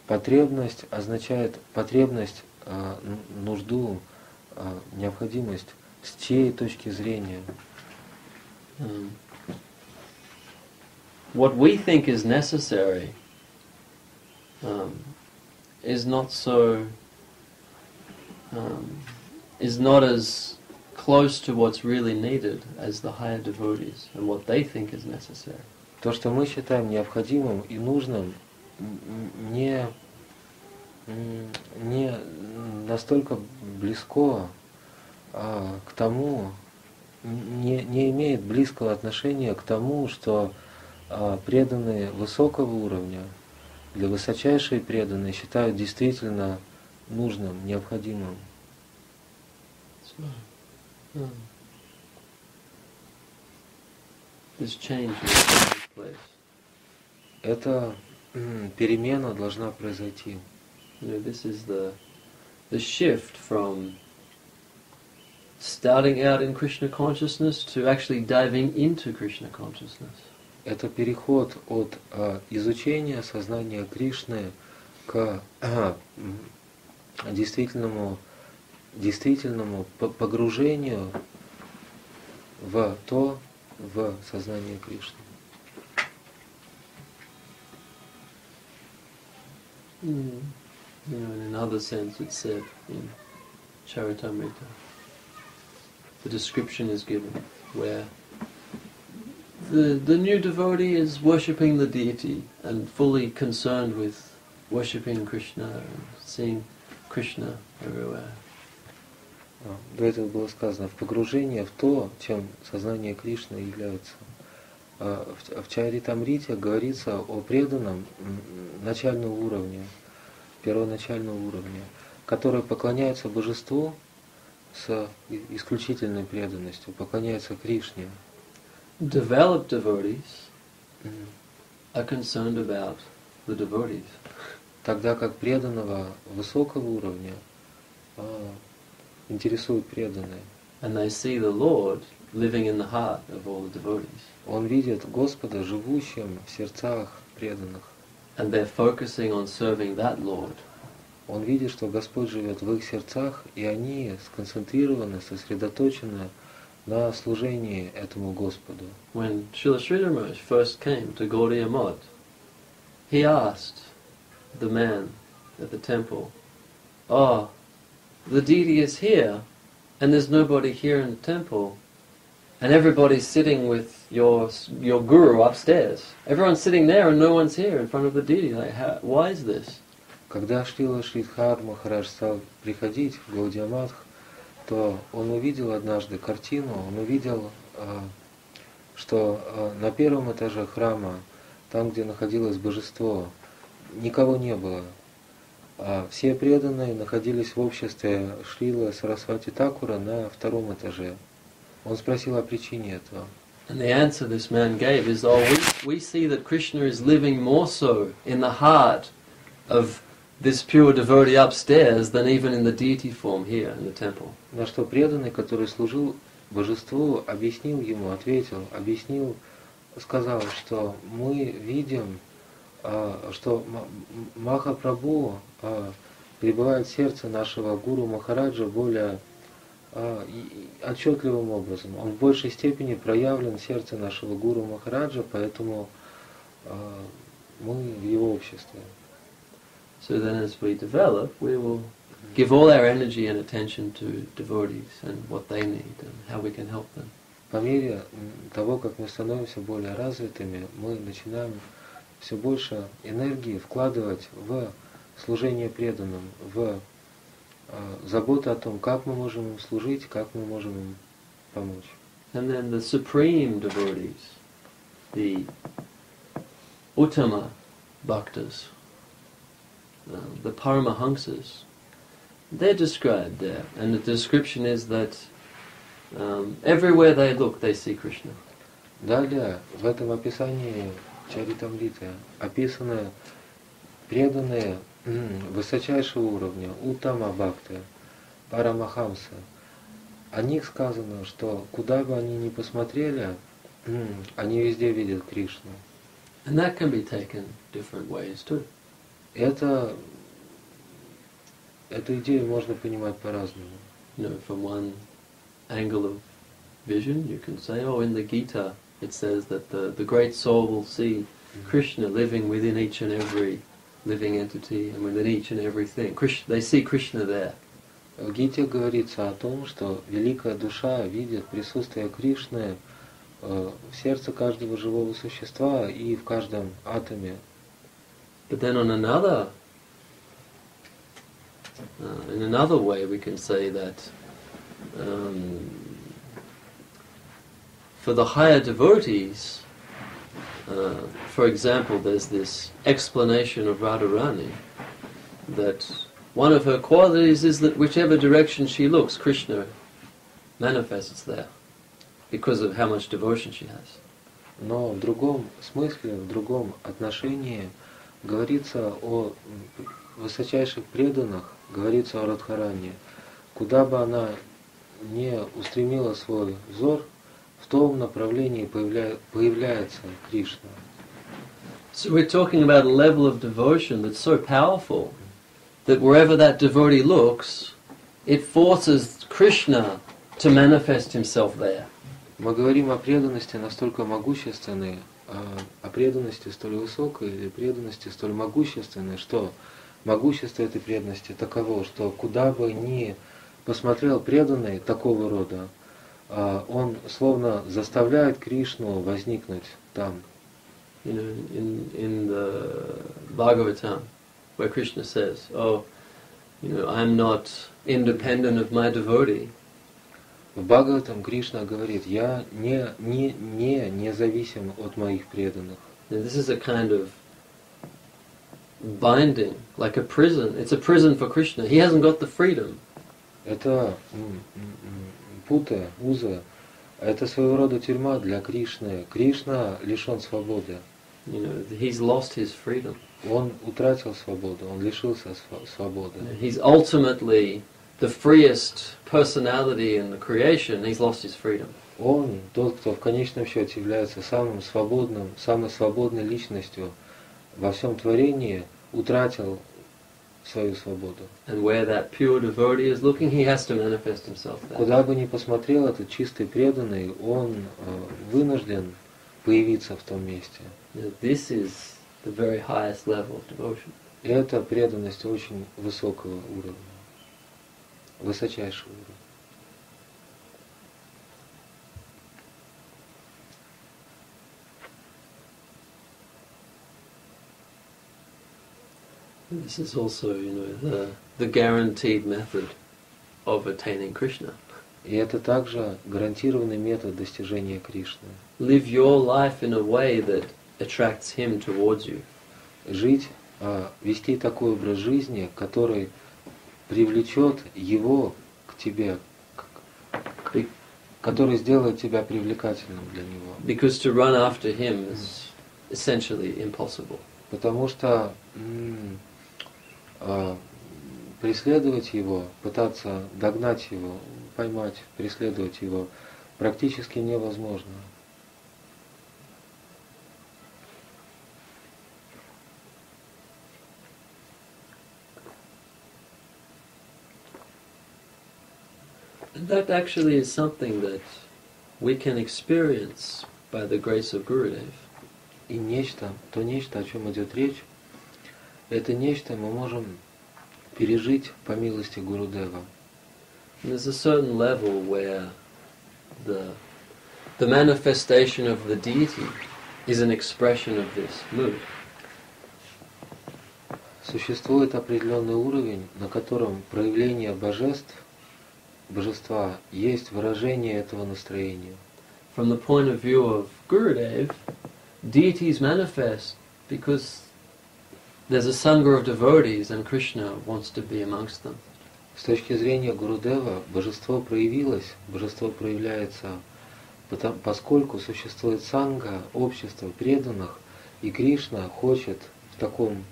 Потребность означает потребность, нужду, необходимость с чьей точки зрения. What we think is necessary is not as close to what's really needed as the higher devotees and what they think is necessary. То, что мы считаем необходимым и нужным, не настолько близко к тому, не имеет близкого отношения к тому, что преданные высокого уровня, для высочайшие преданные считают действительно нужным, необходимым. This change will take place. Эта перемена должна произойти. This is the shift from starting out in Krishna consciousness to actually diving into Krishna consciousness. Это переход от изучения сознания Кришны к действительному погружению в сознание Кришны. In another sense, it's said in Charitamrita. The description is given where the new devotee is worshipping the deity and fully concerned with worshipping Krishna and seeing Krishna everywhere. До этого было сказано в погружение в то, чем сознание Кришны является. В Чаритамрите говорится о преданном начального уровня, первоначального уровня, который поклоняется божеству с исключительной преданностью, поклоняется Кришне. Developed devotees are concerned about the devotees. Тогда как преданного высокого уровня интересуют преданные. And they see the Lord living in the heart of all the devotees. Он видит Господа живущим в сердцах преданных. And they're focusing on serving that Lord. Он видит, что Господь живет в их сердцах, и они сконцентрированы, сосредоточены на служении этому Господу. When Srila Sridhar Maharaj first came to Gaudiya Math, he asked the man at the temple, "Oh, the deity is here, and there's nobody here in the temple, and everybody's sitting with your guru upstairs. Everyone's sitting there, and no one's here in front of the deity. Like, why is this?" Когда Шрила Шридхар Махарадж стал приходить в Гаудия Матх, то он увидел однажды картину, он увидел, что на первом этаже храма, там, где находилось божество, никого не было. Все преданные находились в обществе Шрила Сарасвати Такура на втором этаже. Он спросил о причине этого. And the answer this man gave is, we see that Krishna is living more so in the heart of this pure devotee upstairs than even in the deity form here in the temple. На что преданный, который служил божеству, объяснил ему, ответил, сказал, что мы видим, что Махапрабху пребывает в сердце нашего гуру Махараджа более отчетливым образом. Он в большей степени проявлен в сердце нашего гуру Махараджа, поэтому мы в его обществе. So then as we develop, we will give all our energy and attention to devotees and what they need and how we can help them. По мере того, как мы становимся более развитыми, мы начинаем все больше энергии вкладывать в служение преданным, в заботу о том, как мы можем им служить, как мы можем им помочь. And then the supreme devotees, the Uttama Bhaktas, the Paramahamsas, they're described there, and the description is that everywhere they look, they see Krishna. Далее в этом описании Чаритамриты описаны преданные высочайшего уровня, Уттама Бхакты, Парамахамсы. О них сказано, что куда бы они ни посмотрели, они везде видят Кришну. And that can be taken different ways too. Эту идею можно понимать по-разному. You know, from one angle of vision, you can say, oh, in the Gita, it says that the great soul will see Krishna living within each and every living entity and within each and everything. They see Krishna there. В Гите говорится о том, что великая душа видит присутствие Кришны в сердце каждого живого существа и в каждом атоме. But then on in another way we can say that for the higher devotees, for example, there's this explanation of Radharani that one of her qualities is that whichever direction she looks, Krishna manifests there because of how much devotion she has. Но в другом смысле, в другом отношении говорится о высочайших преданных, говорится о Радхарани. Куда бы она не устремила свой взор, в том направлении появляется Кришна. So we're talking about a level of devotion that's so powerful that wherever that devotee looks, it forces Krishna to manifest himself there. Мы говорим о преданности настолько могущественной, о преданности столь высокой, или преданности столь могущественной, что могущество этой преданности таково, что куда бы ни посмотрел преданный такого рода, он словно заставляет Кришну возникнуть там. You know, in the Bhagavatam, where Krishna says, "Oh, you know, I'm not independent of my devotee." В Бхагаватам Кришна говорит: я не зависим от моих преданных. And this is a kind of binding, like a prison. It's a prison for Krishna. He hasn't got the freedom. Это пута, уза. Это своего рода тюрьма для Кришны. Кришна лишен свободы. You know, he's lost his freedom. Он утратил свободу, он лишился свободы. He's ultimately the freest personality in the creation, he's lost his freedom. Он, тот, кто в конечном счете является самым свободным, самой свободной личностью во всем творении, утратил свою свободу. And where that pure devotee is looking, he has to manifest himself there. Куда бы ни посмотрел этот чистый преданный, он вынужден появиться в том месте. Now, this is the very highest level of devotion. И это преданность очень высокого уровня, высочайшего уровня. This is also, the guaranteed method of attaining Krishna. И это также гарантированный метод достижения Кришны. Live your life in a way that attracts him towards you. Жить, вести такой образ жизни, который привлечет его к тебе, который сделает тебя привлекательным для него. Because to run after him is essentially impossible. Потому что преследовать его, пытаться догнать его, поймать, преследовать его практически невозможно. And that actually is something that we can experience by the grace of Gurudev. И то нечто, о чем идет речь, это нечто мы можем пережить по милости Гурудева. There's a certain level where the manifestation of the deity is an expression of this mood. Существует определенный уровень, на котором проявление божества есть выражение этого настроения. From the point of view of Gurudev, deities manifest because there's a sangha of devotees and Krishna wants to be amongst them. С точки зрения Гурудева, божество проявляется, поскольку существует санга, общество преданных, и Кришна хочет таким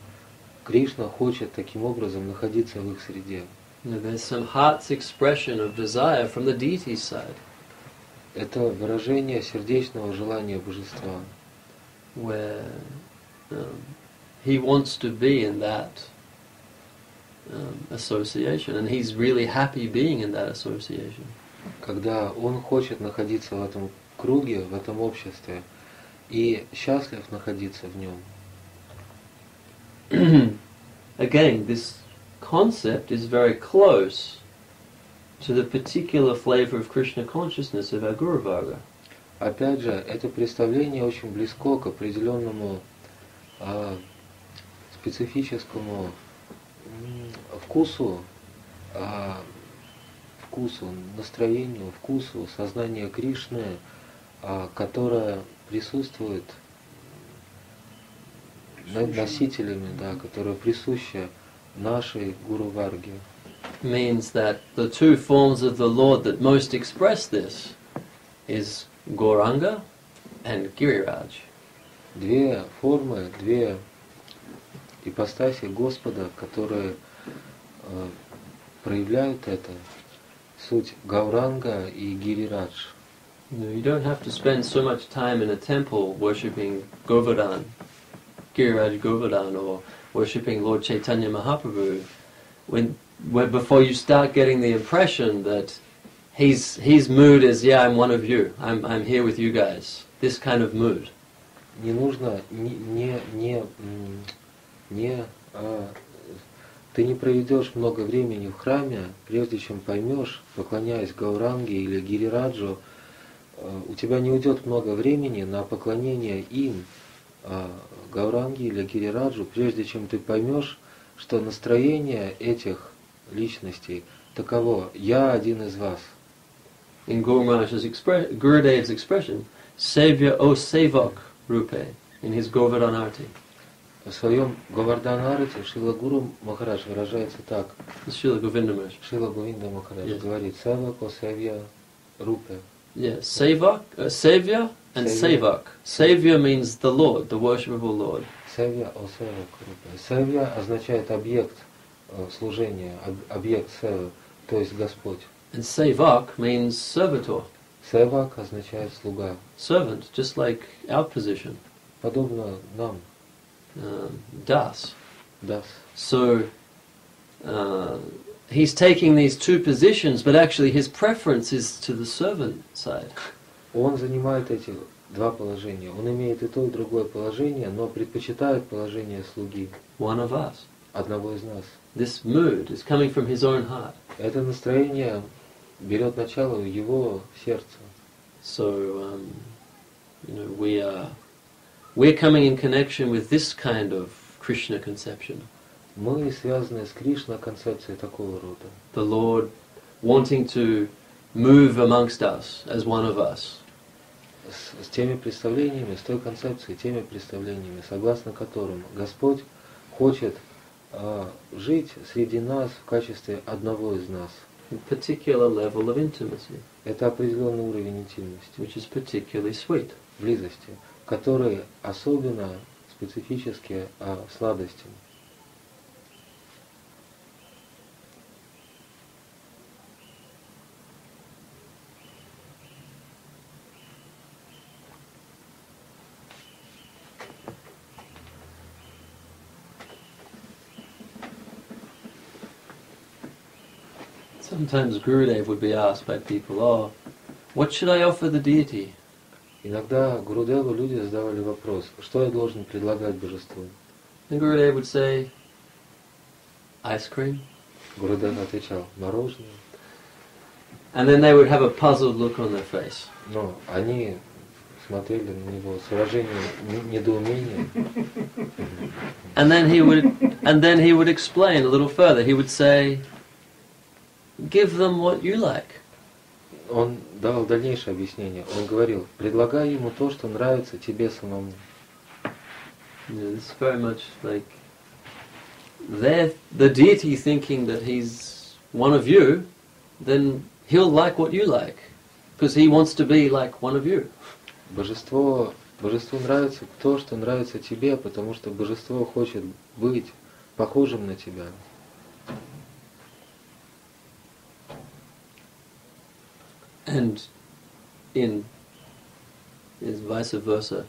образом находиться в их среде. There's some heart's expression of desire from the deity's side. Это выражение сердечного желания божества. Where he wants to be in that association, and he's really happy being in that association. Когда он хочет находиться в этом круге, в этом обществе, и счастлив находиться в нем. Again, this concept is very close to the particular flavor of Krishna consciousness of our Guru Varga. Опять же, это представление очень близко к определенному специфическому вкусу, настроению, вкусу сознания Кришны, которое присутствует над носителями, которое присуще нашей Гуру Варге. Means that the two forms of the Lord that most express this is Gauranga and Giriraj. Две формы, две ипостаси Господа, которые проявляют это, суть Гауранга и Гирирадж. You don't have to spend so much time in a temple worshipping Govardhan, Giriraj Govardhan, or worshipping Lord Chaitanya Mahaprabhu, before you start getting the impression that his mood is, yeah, I'm one of you, I'm here with you guys. This kind of mood. Не нужно, ты не проведешь много времени в храме, прежде чем поймешь, поклоняясь Гауранге или Гирираджу, у тебя не уйдет много времени на поклонение им, Гауранге или Гирираджу, прежде чем ты поймешь, что настроение этих личностей таково: я один из вас. In Gurudev's expression, Sevya O Sevak Rupe, in his Govardhanarti. В своем Говарданарате Шрила Гуру Махарадж выражается так. Шрила Говинда Махарадж. Шрила Говинда Махарадж говорит: Севак О Севья Рупе. Yes, Sevak, Sevya and Sevak. Sevya means the Lord, the worshipable Lord. Севья О Севак Рупе. Севья означает объект служения, объект севы. то есть Господь. And sevak means servitor. Севак означает слуга. Servant, just like our position. Подобно нам. Das. Das. So, he's taking these two positions, but actually his preference is to the servant side. Он занимает эти два положения. Он имеет и то, и другое положение, но предпочитает положение слуги. One of us. Одного из нас. This mood is coming from his own heart. Это настроение берет начало в его сердце. So, we're coming in connection with this kind of Krishna conception. Мы связаны с Кришна концепцией такого рода. The Lord wanting to move amongst us as one of us. С теми представлениями, с той концепцией, теми представлениями, согласно которым Господь хочет жить среди нас в качестве одного из нас. A particular level of intimacy. Это определенный уровень интимности, Which is particularly sweet. близости, который особенно специфически сладостен. Sometimes Gurudev would be asked by people, "Oh, what should I offer the deity?" Иногда Гурудеву люди задавали вопрос, что я должен предлагать божеству? And Gurudev would say, "Ice cream." Гурудев отвечал, мороженое. And then they would have a puzzled look on their face. Но они смотрели на него с выражением недоумения. And then he would explain a little further. He would say, "Give them what you like." Он дал дальнейшее объяснение. Он говорил, предлагай ему то, что нравится тебе самому. It's very much like the deity thinking that he's one of you, then he'll like what you like, because he wants to be like one of you. Божеству нравится то, что нравится тебе, потому что божество хочет быть похожим на тебя. And is vice versa.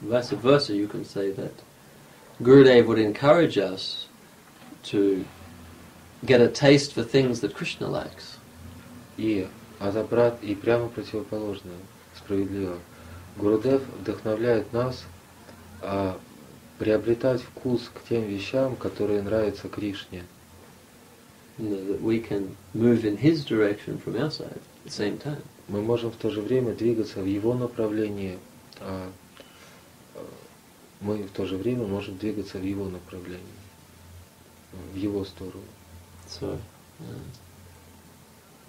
Vice versa, you can say that Gurudev would encourage us to get a taste for things that Krishna likes. И прямо противоположное, справедливо. Гурудев вдохновляет нас приобретать вкус к тем вещам, которые нравятся Кришне. That we can move in his direction from our side at the same time. Мы можем в то же время двигаться в его направлении, мы в то же время можем двигаться в его направлении, в его сторону. So,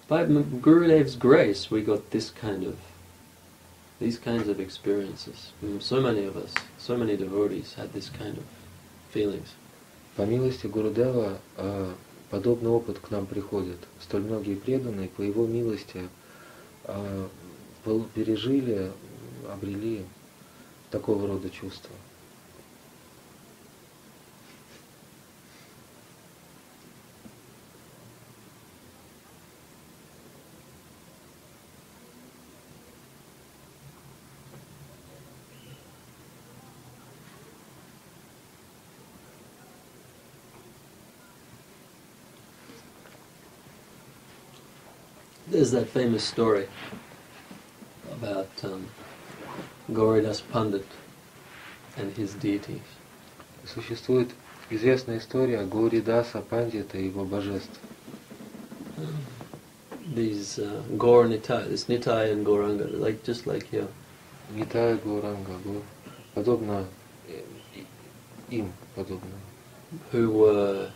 by Gurudev's grace, we got these kinds of experiences. So many of us, so many devotees had this kind of feelings. По милости Гурудева подобный опыт к нам приходит. Столь многие преданные по его милости пережили, обрели такого рода чувства. There's that famous story about Gauridas Pandit and his deities. Существует известная история Гауридаса Пандита и его божеств. These Gaur Nitai, this Nitai and Gauranga, just like here. Нитай Гауранга, подобно им, подобно. Who were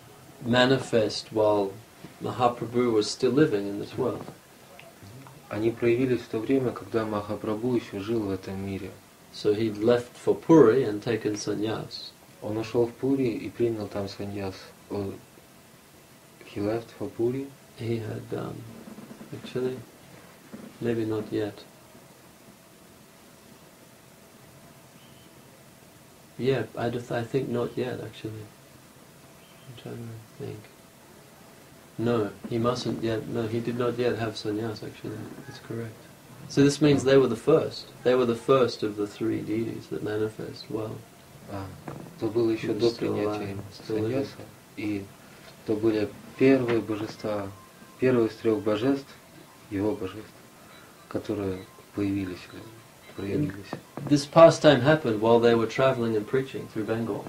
manifest while Mahaprabhu was still living in this world. Они проявились в то время, когда Махапрабху еще жил в этом мире. So he'd left for Puri and taken sannyas. Он ушел в Пури и принял там саньяс. He left for Puri. He had actually, maybe not yet. Yeah, I think not yet actually. I'm trying to think. No, he mustn't yet. No, he did not yet have sannyas. Actually, that's correct. So this means they were the first. They were the first of the three deities that manifest well. То было еще до принятия саньяса, и то были первые божества, первые из трех божеств, его божеств, которые появились, проявились. This pastime happened while they were traveling and preaching through Bengal.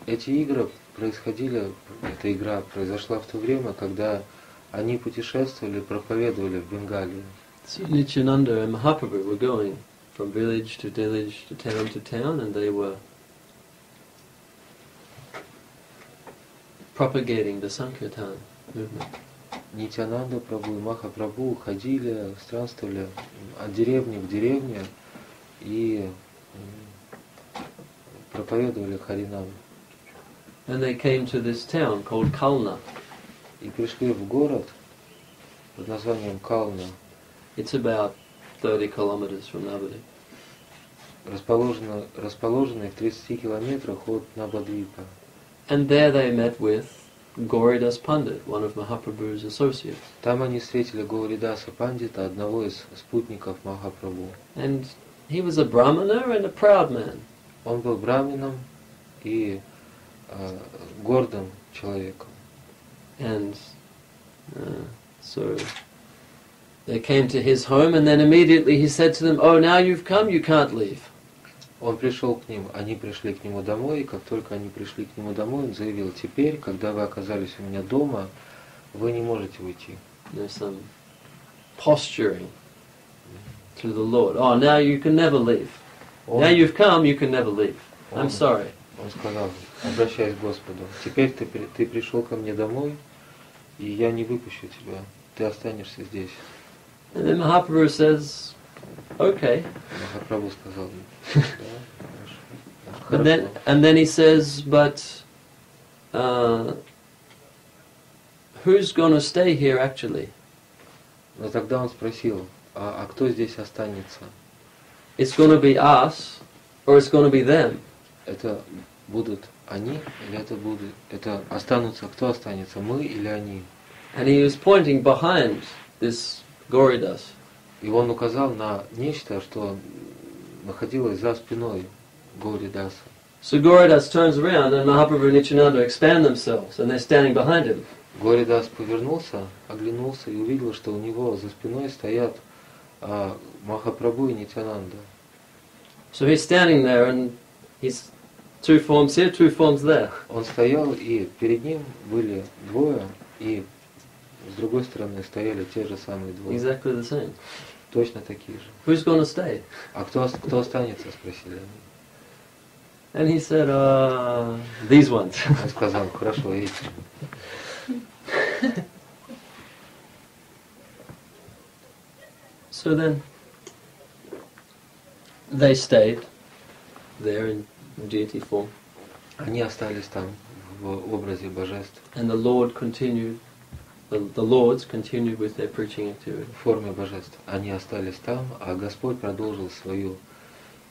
Эти игры происходили, эта игра произошла в то время, когда они путешествовали, проповедовали в Бенгалии. So Nityananda and Mahaprabhu were going from village to town, and they were propagating the Sankirtan movement. Нитянанда Прабху и Махапрабху ходили, странствовали от деревни к деревне и проповедовали Харинам. And they came to this town called Kalna. И пришли в город под названием Кална. It's about 30 kilometers from Navadvip. Расположенный в 30 километрах от Навадвипа. And there they met with Gauridas Pandit, one of Mahaprabhu's associates. Там они встретили Гауридаса Пандита, одного из спутников Махапрабху. And he was a brahmana and a proud man. Он был брамином и гордым человеком. And so they came to his home, and then immediately he said to them, "Oh, now you've come, you can't leave." Он пришел к ним, они пришли к нему домой, и как только они пришли к нему домой, он заявил: теперь, когда вы оказались у меня дома, вы не можете уйти. There's some posturing to the Lord. Oh, now you can never leave. Now you've come, you can never leave. I'm sorry. Он сказал, обращаясь к Господу: теперь ты пришел ко мне домой, и я не выпущу тебя, ты останешься здесь. And then Mahaprabhu says, "Okay." Махапрабху сказал: да, хорошо. And then he says, "But who's going to stay here actually?" Но тогда он спросил: а кто здесь останется? It's going to be us, or it's going to be them. Это будут они, или это останутся, кто останется, мы или они? And he was pointing behind this Gauridas. И он указал на нечто, что находилось за спиной Гауридаса. So Gauridas turns around, and Mahaprabhu and Nityananda expand themselves, and they're standing behind him. Гауридас повернулся, оглянулся и увидел, что у него за спиной стоят Махапрабху и Нитянанда. So he's standing there, and he's two forms here, two forms there. Он стоял, и перед ним были двое, и с другой стороны стояли те же самые двое. Exactly the same. Точно такие же. Who's going to stay? А кто останется, спросили они. And he said, these ones. Он сказал: хорошо, эти. So then, they stayed there in deity form. Они остались там в образе божеств. And the Lord continued, the Lords continued with their preaching activity. В форме божеств. Они остались там, а Господь продолжил свою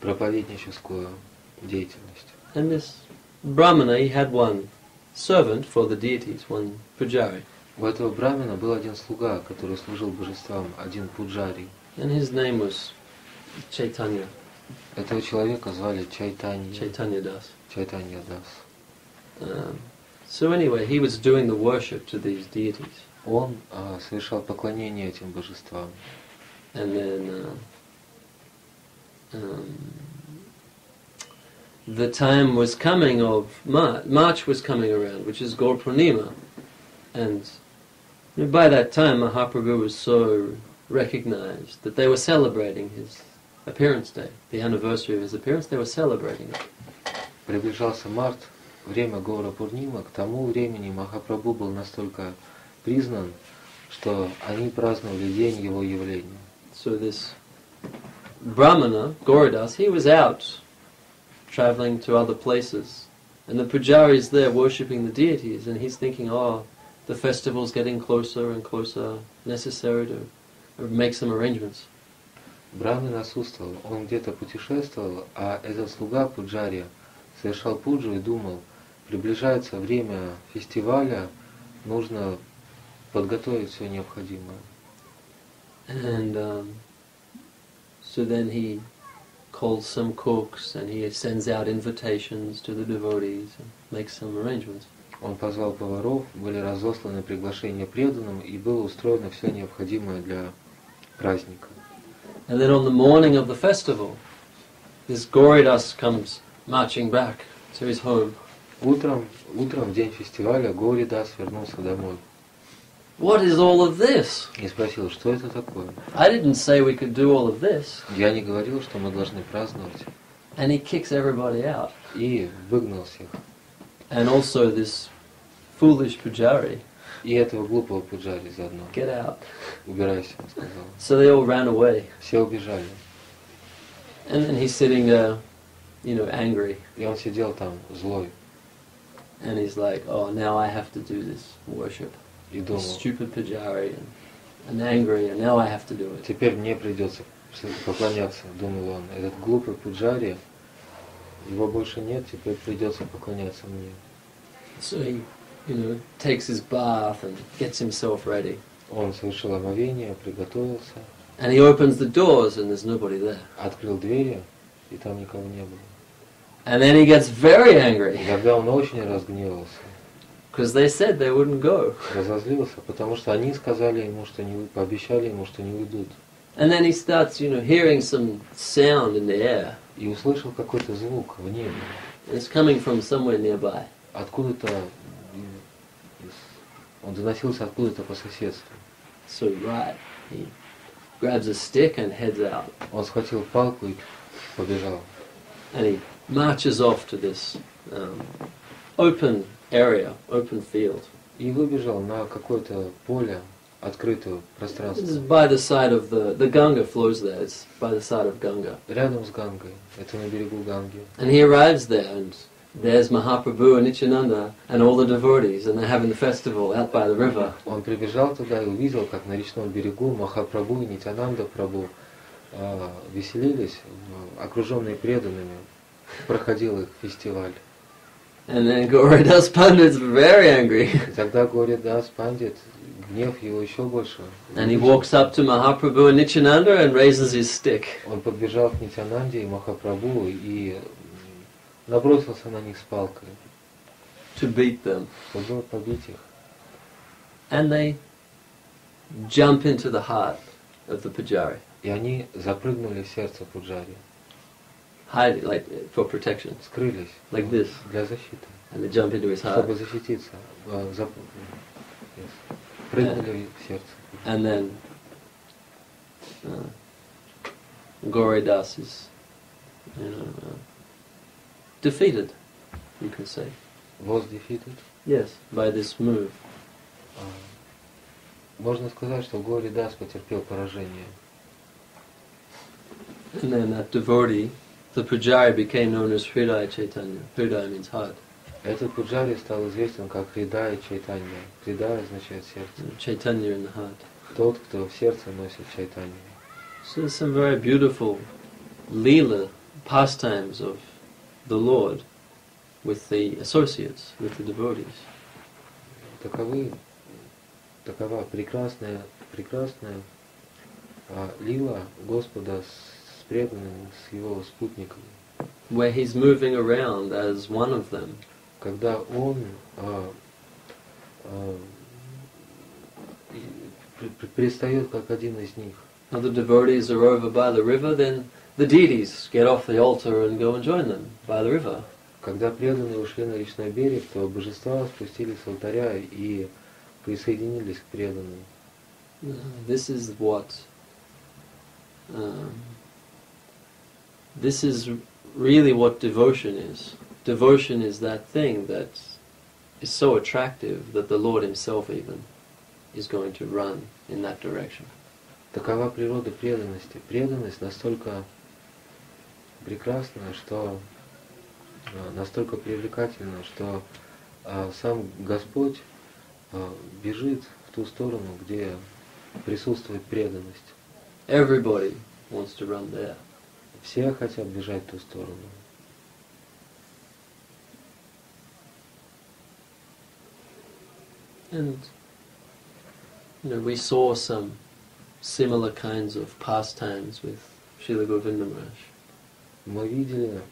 проповедническую деятельность. And this Brahmana, he had one servant for the deities, one pujari. У этого брамина был один слуга, который служил божествам, один пуджари. And his name was Chaitanya. Этого человека звали Чайтанья. Chaitanya Das. Чайтанья Дас. So anyway, he was doing the worship to these deities. Он совершал поклонение этим божествам. And then the time was coming of March was coming around, which is Gaur Purnima. And by that time Mahaprabhu was so recognized that they were celebrating his appearance day, the anniversary of his appearance, they were celebrating it. Приближался март, время Гаура Пурнима. К тому времени Махапрабху был настолько признан, что они праздновали день его явления. So this Brahmana, Gauridas, he was out traveling to other places, and the pujaris there worshipping the deities, and he's thinking, oh, the festival's getting closer and closer, necessary to make some arrangements. Брамин отсутствовал, он где-то путешествовал, а этот слуга Пуджари совершал пуджу и думал: приближается время фестиваля, нужно подготовить все необходимое. And so then he calls some cooks and he sends out invitations to the devotees and makes some arrangements. Он позвал поваров, были разосланы приглашения преданным, и было устроено все необходимое для праздника. And then on the morning of the festival, this Gauridas comes marching back to his home. Утром в день фестиваля Гауридас вернулся домой What is all of this? и спросил, что это такое. I didn't say we could do all of this. Я не говорил, что мы должны праздновать. And he kicks everybody out. И выгнал всех. And also this foolish pujari. И этого глупого пуджари заодно. Get out. Убирайся, он сказал. So they all ran away. Все убежали. And then he's sitting angry. И он сидел там злой. And he's like, oh, now I have to do this worship. И думал, This stupid pujari and angry, and now I have to do it. теперь мне придется поклоняться, думал он. Этот глупый пуджари, его больше нет, теперь придется поклоняться мне. So he, takes his bath and gets himself ready. Он совершил омовение, приготовился. And he opens the doors and there's nobody there. Открыл двери, и там никого не было. And then he gets very И angry тогда он очень разгневался, because they said they wouldn't go. разозлился, потому что они сказали ему, что не пообещали ему, что не уйдут. And then he starts, hearing some sound in the air. И услышал какой-то звук в небе. And it's coming from somewhere nearby. Откуда-то, он доносился откуда-то по соседству. So he grabs a stick and heads out. Он схватил палку и побежал. And he marches off to this open area, open field. И выбежал на какое-то поле, открытое This пространство. is by the side of the Ganga flows there. It's by the side of Ganga. Рядом с Гангой, это на берегу Ганги. And he arrives there, and there's Mahaprabhu and Nityananda and all the devotees, and they're having the festival out by the river. Он прибежал туда и увидел, как на речном берегу Махапрабху и Нитянанда Прабху веселились, окруженные преданными. Проходил их фестиваль. And then Gauridas Pandit's very angry. И тогда Гауридас Пандит, гнев его еще больше. And he walks up to Mahaprabhu and Nityananda and raises his stick. Он подбежал к Нитянанде и Махапрабху и набросился на них с палкой, To beat them. чтобы побить их. And they jump into the heart of the pujari. И они запрыгнули в сердце Пуджари, Hide, like for protection. скрылись Like this. для защиты, And they jump into his heart. чтобы защититься. Прыгнули в сердце. And then Gauridas is, defeated, you can say. Was defeated. Yes, by this move. Можно сказать, что Гауридас потерпел поражение. And then that devotee, the pujari, became known as Hridaya Chaitanya. Hridaya means heart. Этот Пуджари стал известен как Хридая Чайтанья. Хридая означает сердце. Chaitanya in the heart. Тот, кто в сердце носит Чайтанью. So there's some very beautiful lila pastimes of the Lord with the associates, with the devotees. Такова прекрасная лила Господа с преданными, с его спутниками. Where he's moving around as one of them. Когда он предстает как один из них. Now the devotees are over by the river, then the deities get off the altar and go and join them by the river. Когда преданные ушли на речной берег, то божества спустились с алтаря и присоединились к преданным. This is what. This is really what devotion is. Devotion is that thing that is so attractive that the Lord Himself even is going to run in that direction. Такова природа преданности. Преданность настолько прекрасна, что настолько привлекательна, что сам Господь бежит в ту сторону, где присутствует преданность. Everybody wants to run there. Все хотят бежать в ту сторону. And we saw some similar kinds of pastimes with Srila Govinda Maharaj. Мы видели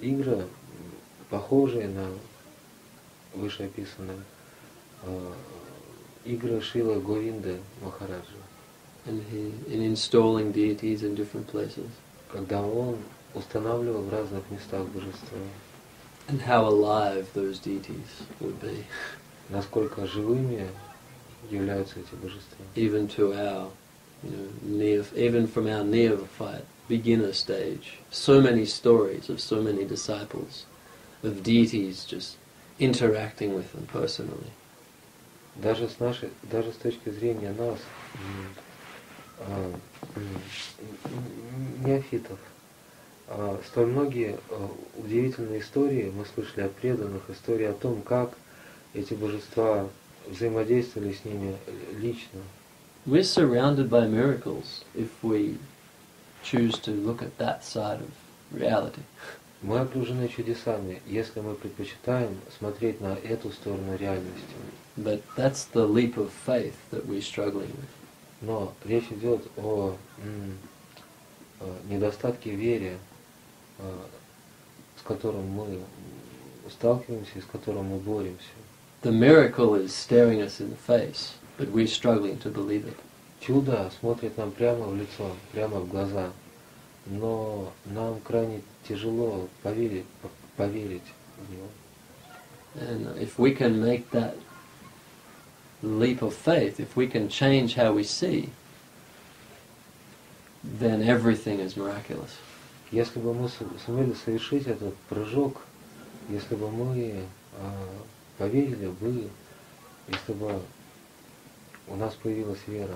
игры, похожие на вышеописанные игры Шрилы Говинды Махараджа. And in installing deities in different places. Когда он устанавливал в разных местах божества. And how alive those deities would be. Насколько живыми являются эти божества. Even to our, even from our neophyte beginner stage, so many stories of so many disciples, of deities just interacting with them personally. Даже с точки зрения нас, неофитов, столь многие удивительные истории мы слышали от преданных, истории о том, как эти божества взаимодействовали с ними лично. We're surrounded by miracles if we choose to look at that side of reality. Мы окружены чудесами, если мы предпочитаем смотреть на эту сторону реальности. But that's the leap of faith that we're struggling with. Но речь идет о недостатке веры, с которым мы сталкиваемся и с которым мы боремся. The miracle is staring us in the face, but we're struggling to believe it. Чудо смотрит нам прямо в лицо, прямо в глаза, но нам крайне тяжело поверить в него. And if we can make that leap of faith, if we can change how we see, then everything is miraculous. Если бы мы сумели совершить этот прыжок, если бы мы поверили бы, если бы у нас появилась вера,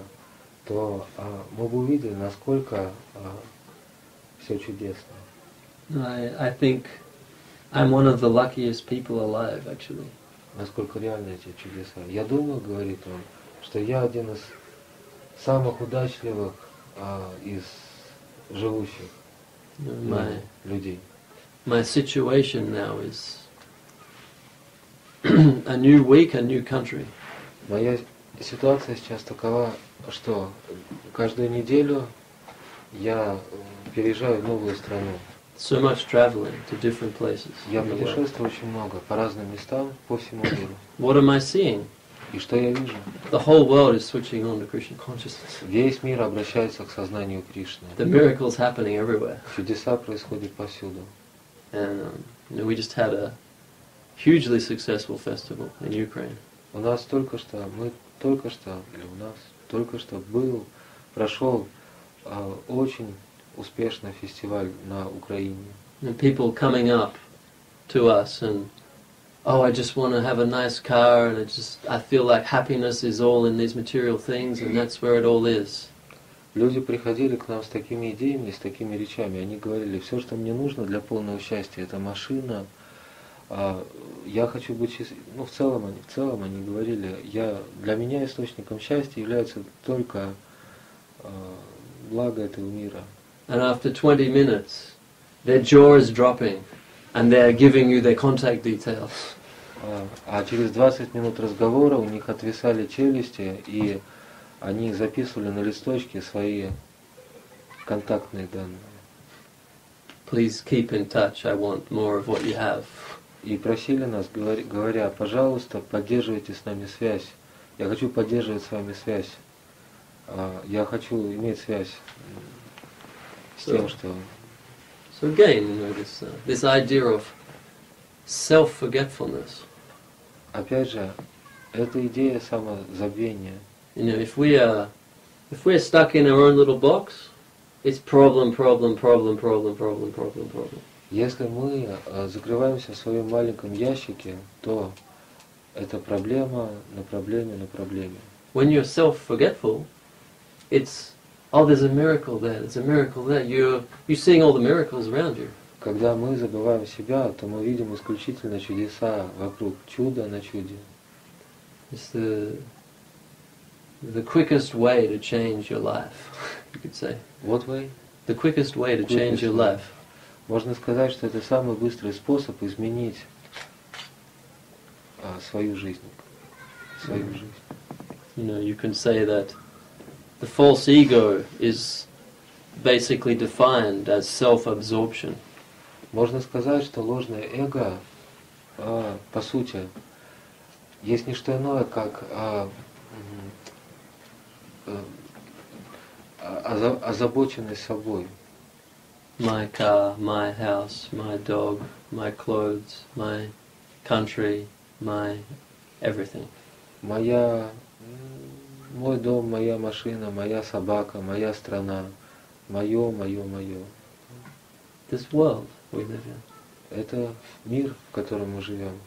то мы бы увидели, насколько все чудесно. I think I'm one of the luckiest people alive, actually. Насколько реальны эти чудеса. Я думаю, говорит он, что я один из самых удачливых из живущих людей. My situation now is a new week, a new country. Моя ситуация сейчас такова, что каждую неделю я переезжаю в новую страну. So much traveling to different places. Я путешествую очень много, по разным местам, по всему миру. What am I seeing? И что я вижу? The whole world is switching on to Krishna consciousness. Весь мир обращается к сознанию Кришны. The miracles happening everywhere. Чудеса происходят повсюду. And we just had a hugely successful festival in Ukraine. У нас только что прошел очень успешный фестиваль на Украине. And people coming up to us and, I just want to have a nice car, and I feel like happiness is all in these material things, and that's where it all is. Люди приходили к нам с такими идеями, с такими речами. Они говорили, все, что мне нужно для полного счастья, это машина. Я хочу быть счастливым. В целом они говорили, для меня источником счастья является только благо этого мира. And after 20 minutes, their jaw is dropping, and they're giving you their contact details. А через 20 минут разговора у них отвисали челюсти, и они записывали на листочке свои контактные данные. Please keep in touch. I want more of what you have. И просили нас, говоря, пожалуйста, поддерживайте с нами связь. Я хочу поддерживать с вами связь. Я хочу иметь связь с тем, что... So again, this idea of self-forgetfulness. Опять же, это идея самозабвения. If we're stuck in our own little box, it's problem. Если мы закрываемся в своем маленьком ящике, то это проблема на проблеме на проблеме. When you're self-forgetful, it's there's a miracle there, there's a miracle there. You're seeing all the miracles around you. Когда мы забываем себя, то мы видим исключительно чудеса вокруг, чудо на чуде. It's the quickest way to change your life, you could say. What way? The quickest way to change your life. Можно сказать, что это самый быстрый способ изменить свою жизнь, свою жизнь. You know, you can say that the false ego is basically defined as self-absorption. Можно сказать, что ложное эго, по сути, есть не что иное, как озабоченность собой. My car, my house, my dog, my clothes, my country, my everything. Мой дом, моя машина, моя собака, моя страна, мое. This world we live in. Это мир, в котором мы живем.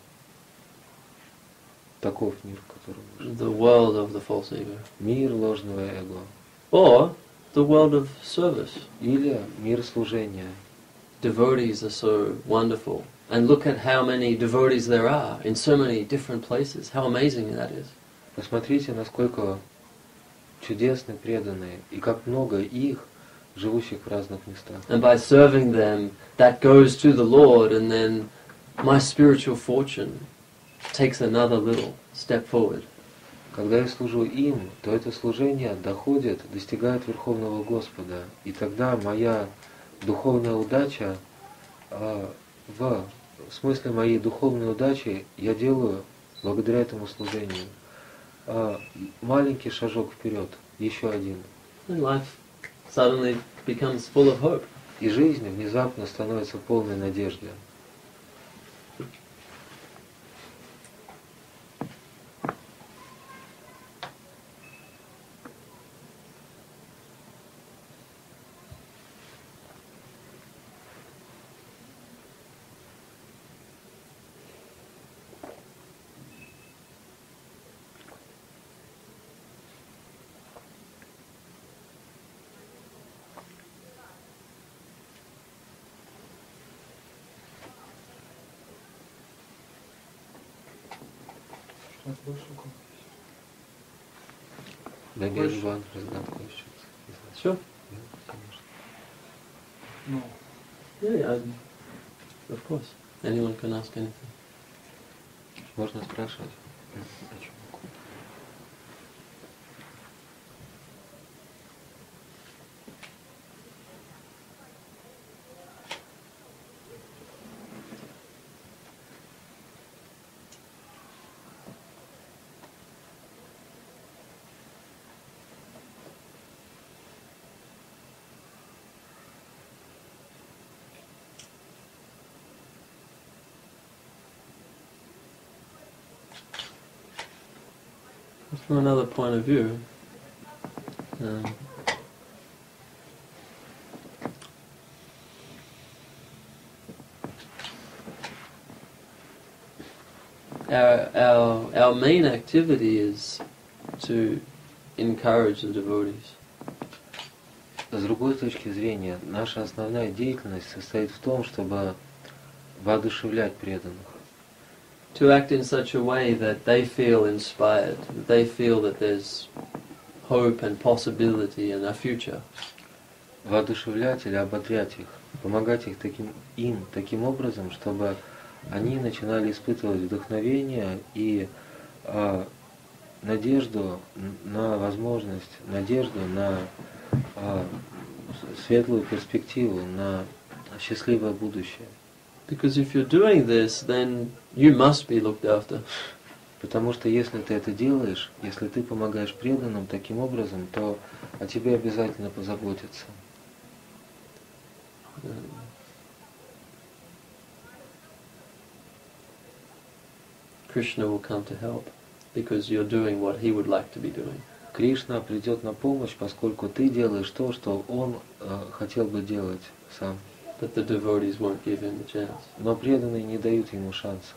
Таков мир, в котором мы живем. The world of the false ego. Мир ложного эго. Or the world of service. Или мир служения. Devotees are so wonderful. And look at how many devotees there are in so many different places. How amazing that is. Посмотрите, насколько чудесны преданные, и как много их, живущих в разных местах. And by serving them, that goes to the Lord, and then my spiritual fortune takes another little step forward. Когда я служу им, то это служение доходит, достигает Верховного Господа, и тогда моя духовная удача, в смысле моей духовной удачи, я делаю благодаря этому служению маленький шажок вперед, еще один. And life suddenly becomes full of hope. И жизнь внезапно становится полной надежды. Да нет, Иван, разгадка еще. Sure. Конечно. Ну, Yeah, of course. Anyone can ask anything. Можно спрашивать. О чем? From another point of view, our main activity is to encourage the devotees. С другой точки зрения, наша основная деятельность состоит в том, чтобы воодушевлять преданных. To act in such a way that they feel inspired, that they feel that there's hope and possibility and a future. Воодушевлять или ободрять их, помогать им таким образом, чтобы они начинали испытывать вдохновение и надежду на возможность, надежду на светлую перспективу, на счастливое будущее. Because if you're doing this, then you must be looked after. Потому что если ты это делаешь, если ты помогаешь преданным таким образом, то о тебе обязательно позаботятся. Krishna will come to help because you're doing what he would like to be doing. Кришна придет на помощь, поскольку ты делаешь то, что он хотел бы делать сам. But the devotees won't give him the chance. Но преданные не дают ему шанса.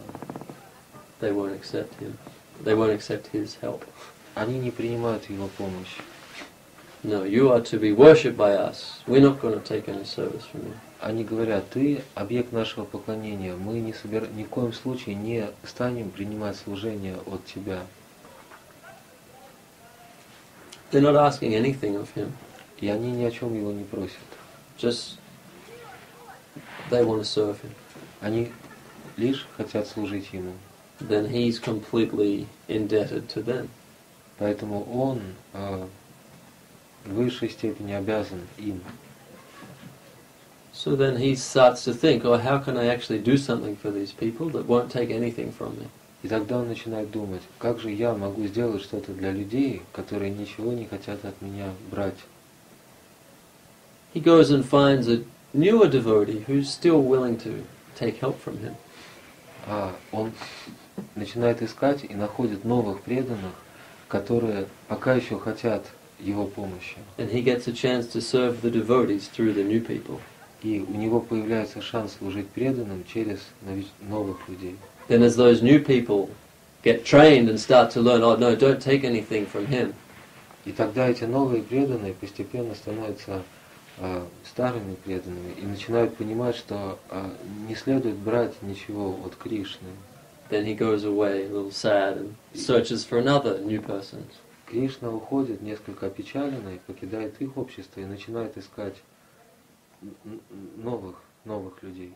They won't accept him. They won't accept his help. Они не принимают его помощь. No, you are to be worshipped by us. We're not going to take any service from you. Они говорят, ты объект нашего поклонения, мы ни в коем случае не станем принимать служение от тебя. They're not asking anything of him. И они ни о чем его не просят. Just they want to serve him. Они лишь хотят служить ему. then he's completely indebted to them. Поэтому он в высшей степени обязан им. So then he starts to think, oh, how can I actually do something for these people that won't take anything from me? И тогда он начинает думать, как же я могу сделать что-то для людей, которые ничего не хотят от меня брать. He goes and finds a newer devotee who's still willing to take help from him. А он начинает искать и находит новых преданных, которые пока еще хотят его помощи. And he gets a chance to serve the devotees through the new people. И у него появляется шанс служить преданным через новых людей. Then as those new people get trained and start to learn, oh no, don't take anything from him. И тогда эти новые преданные постепенно становятся старыми преданными и начинают понимать, что не следует брать ничего от Кришны. Then he goes away a little sad and searches for another new person. Кришна уходит несколько опечаленный, покидает их общество и начинает искать новых людей.